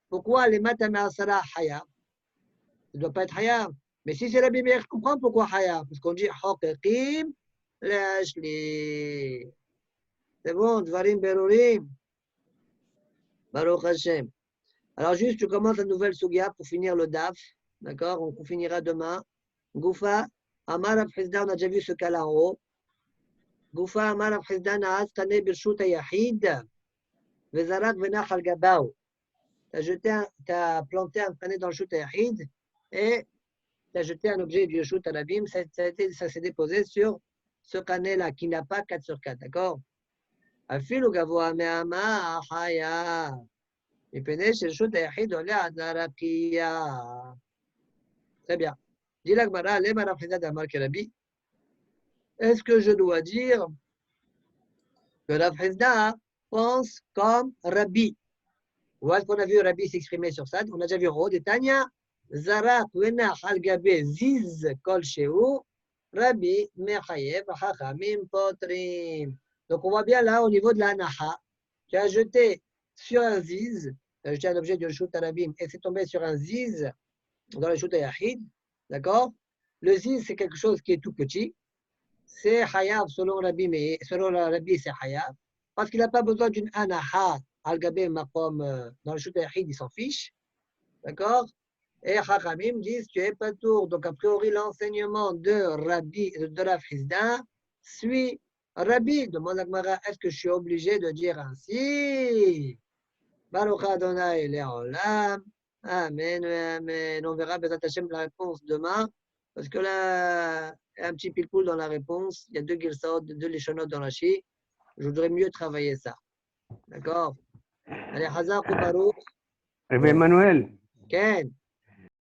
pourquoi les Matame Asara Hayab? Ça ne doit pas être Hayab. Mais si c'est Rabbi Meir, je comprends pourquoi Hayab. Parce qu'on dit Hokekim, Lashli. C'est bon, Dvarim Berurim. Baruch Hashem. Alors, juste, je commence la nouvelle Sugia pour finir le DAF. D'accord? On finira demain. Goufa, Amar Abhizda, on a déjà vu ce cas-là en haut. Goufa, Amar Abhizda, Naaz, Kane, Birshut, Yahid, Vezarak, Venach, Al-Gabao. Tu as planté un pané dans le Shut Yahid et tu as jeté un objet du Shut Arabim. Ça s'est déposé sur ce canet-là qui n'a pas 4 sur 4. D'accord? Afil ou Gavoa, Me'ama, Ahaya. Et Péné, chez le Shut Yahid, on l'a Adarakia. Très bien. Dit la Gemara, les Marafrida d'Amar Kerabi. Est-ce que je dois dire que Rafrida pense comme Rabbi? Où est-ce qu'on a vu Rabbi s'exprimer sur ça? On a déjà vu Rod et Tanya. Zarak, Wenach, Al-Gabe, Ziz, Kol Sheu, Rabbi, Mechayev, Hachamim, Potrim. Donc on voit bien là au niveau de la Naha, tu as jeté sur un Ziz, tu as jeté un objet du Shut Arabim et c'est tombé sur un Ziz dans le Shut Yahid. D'accord? Le Ziz, c'est quelque chose qui est tout petit. C'est Hayab selon Rabbi, mais selon Rabbi, c'est Hayab. Parce qu'il n'a pas besoin d'une Anaha Al-Gabé Makom, dans le Shut Yahid, ils s'en fichent. D'accord? Et Chachamim disent tu es pas tour. Donc, a priori, l'enseignement de Rav Hizda suit Rabbi. Demande à Gemara, est-ce que je suis obligé de dire ainsi? Baruch Adonai Le'olam. Amen, amen. On verra Bezat Hashem la réponse demain. Parce que là, il y a un petit pilpoul dans la réponse. Il y a deux Gilsaot, deux Lishonot dans la Chi. Je voudrais mieux travailler ça. D'accord? Allez, Hazak ou Baruch. Emmanuel. Ken.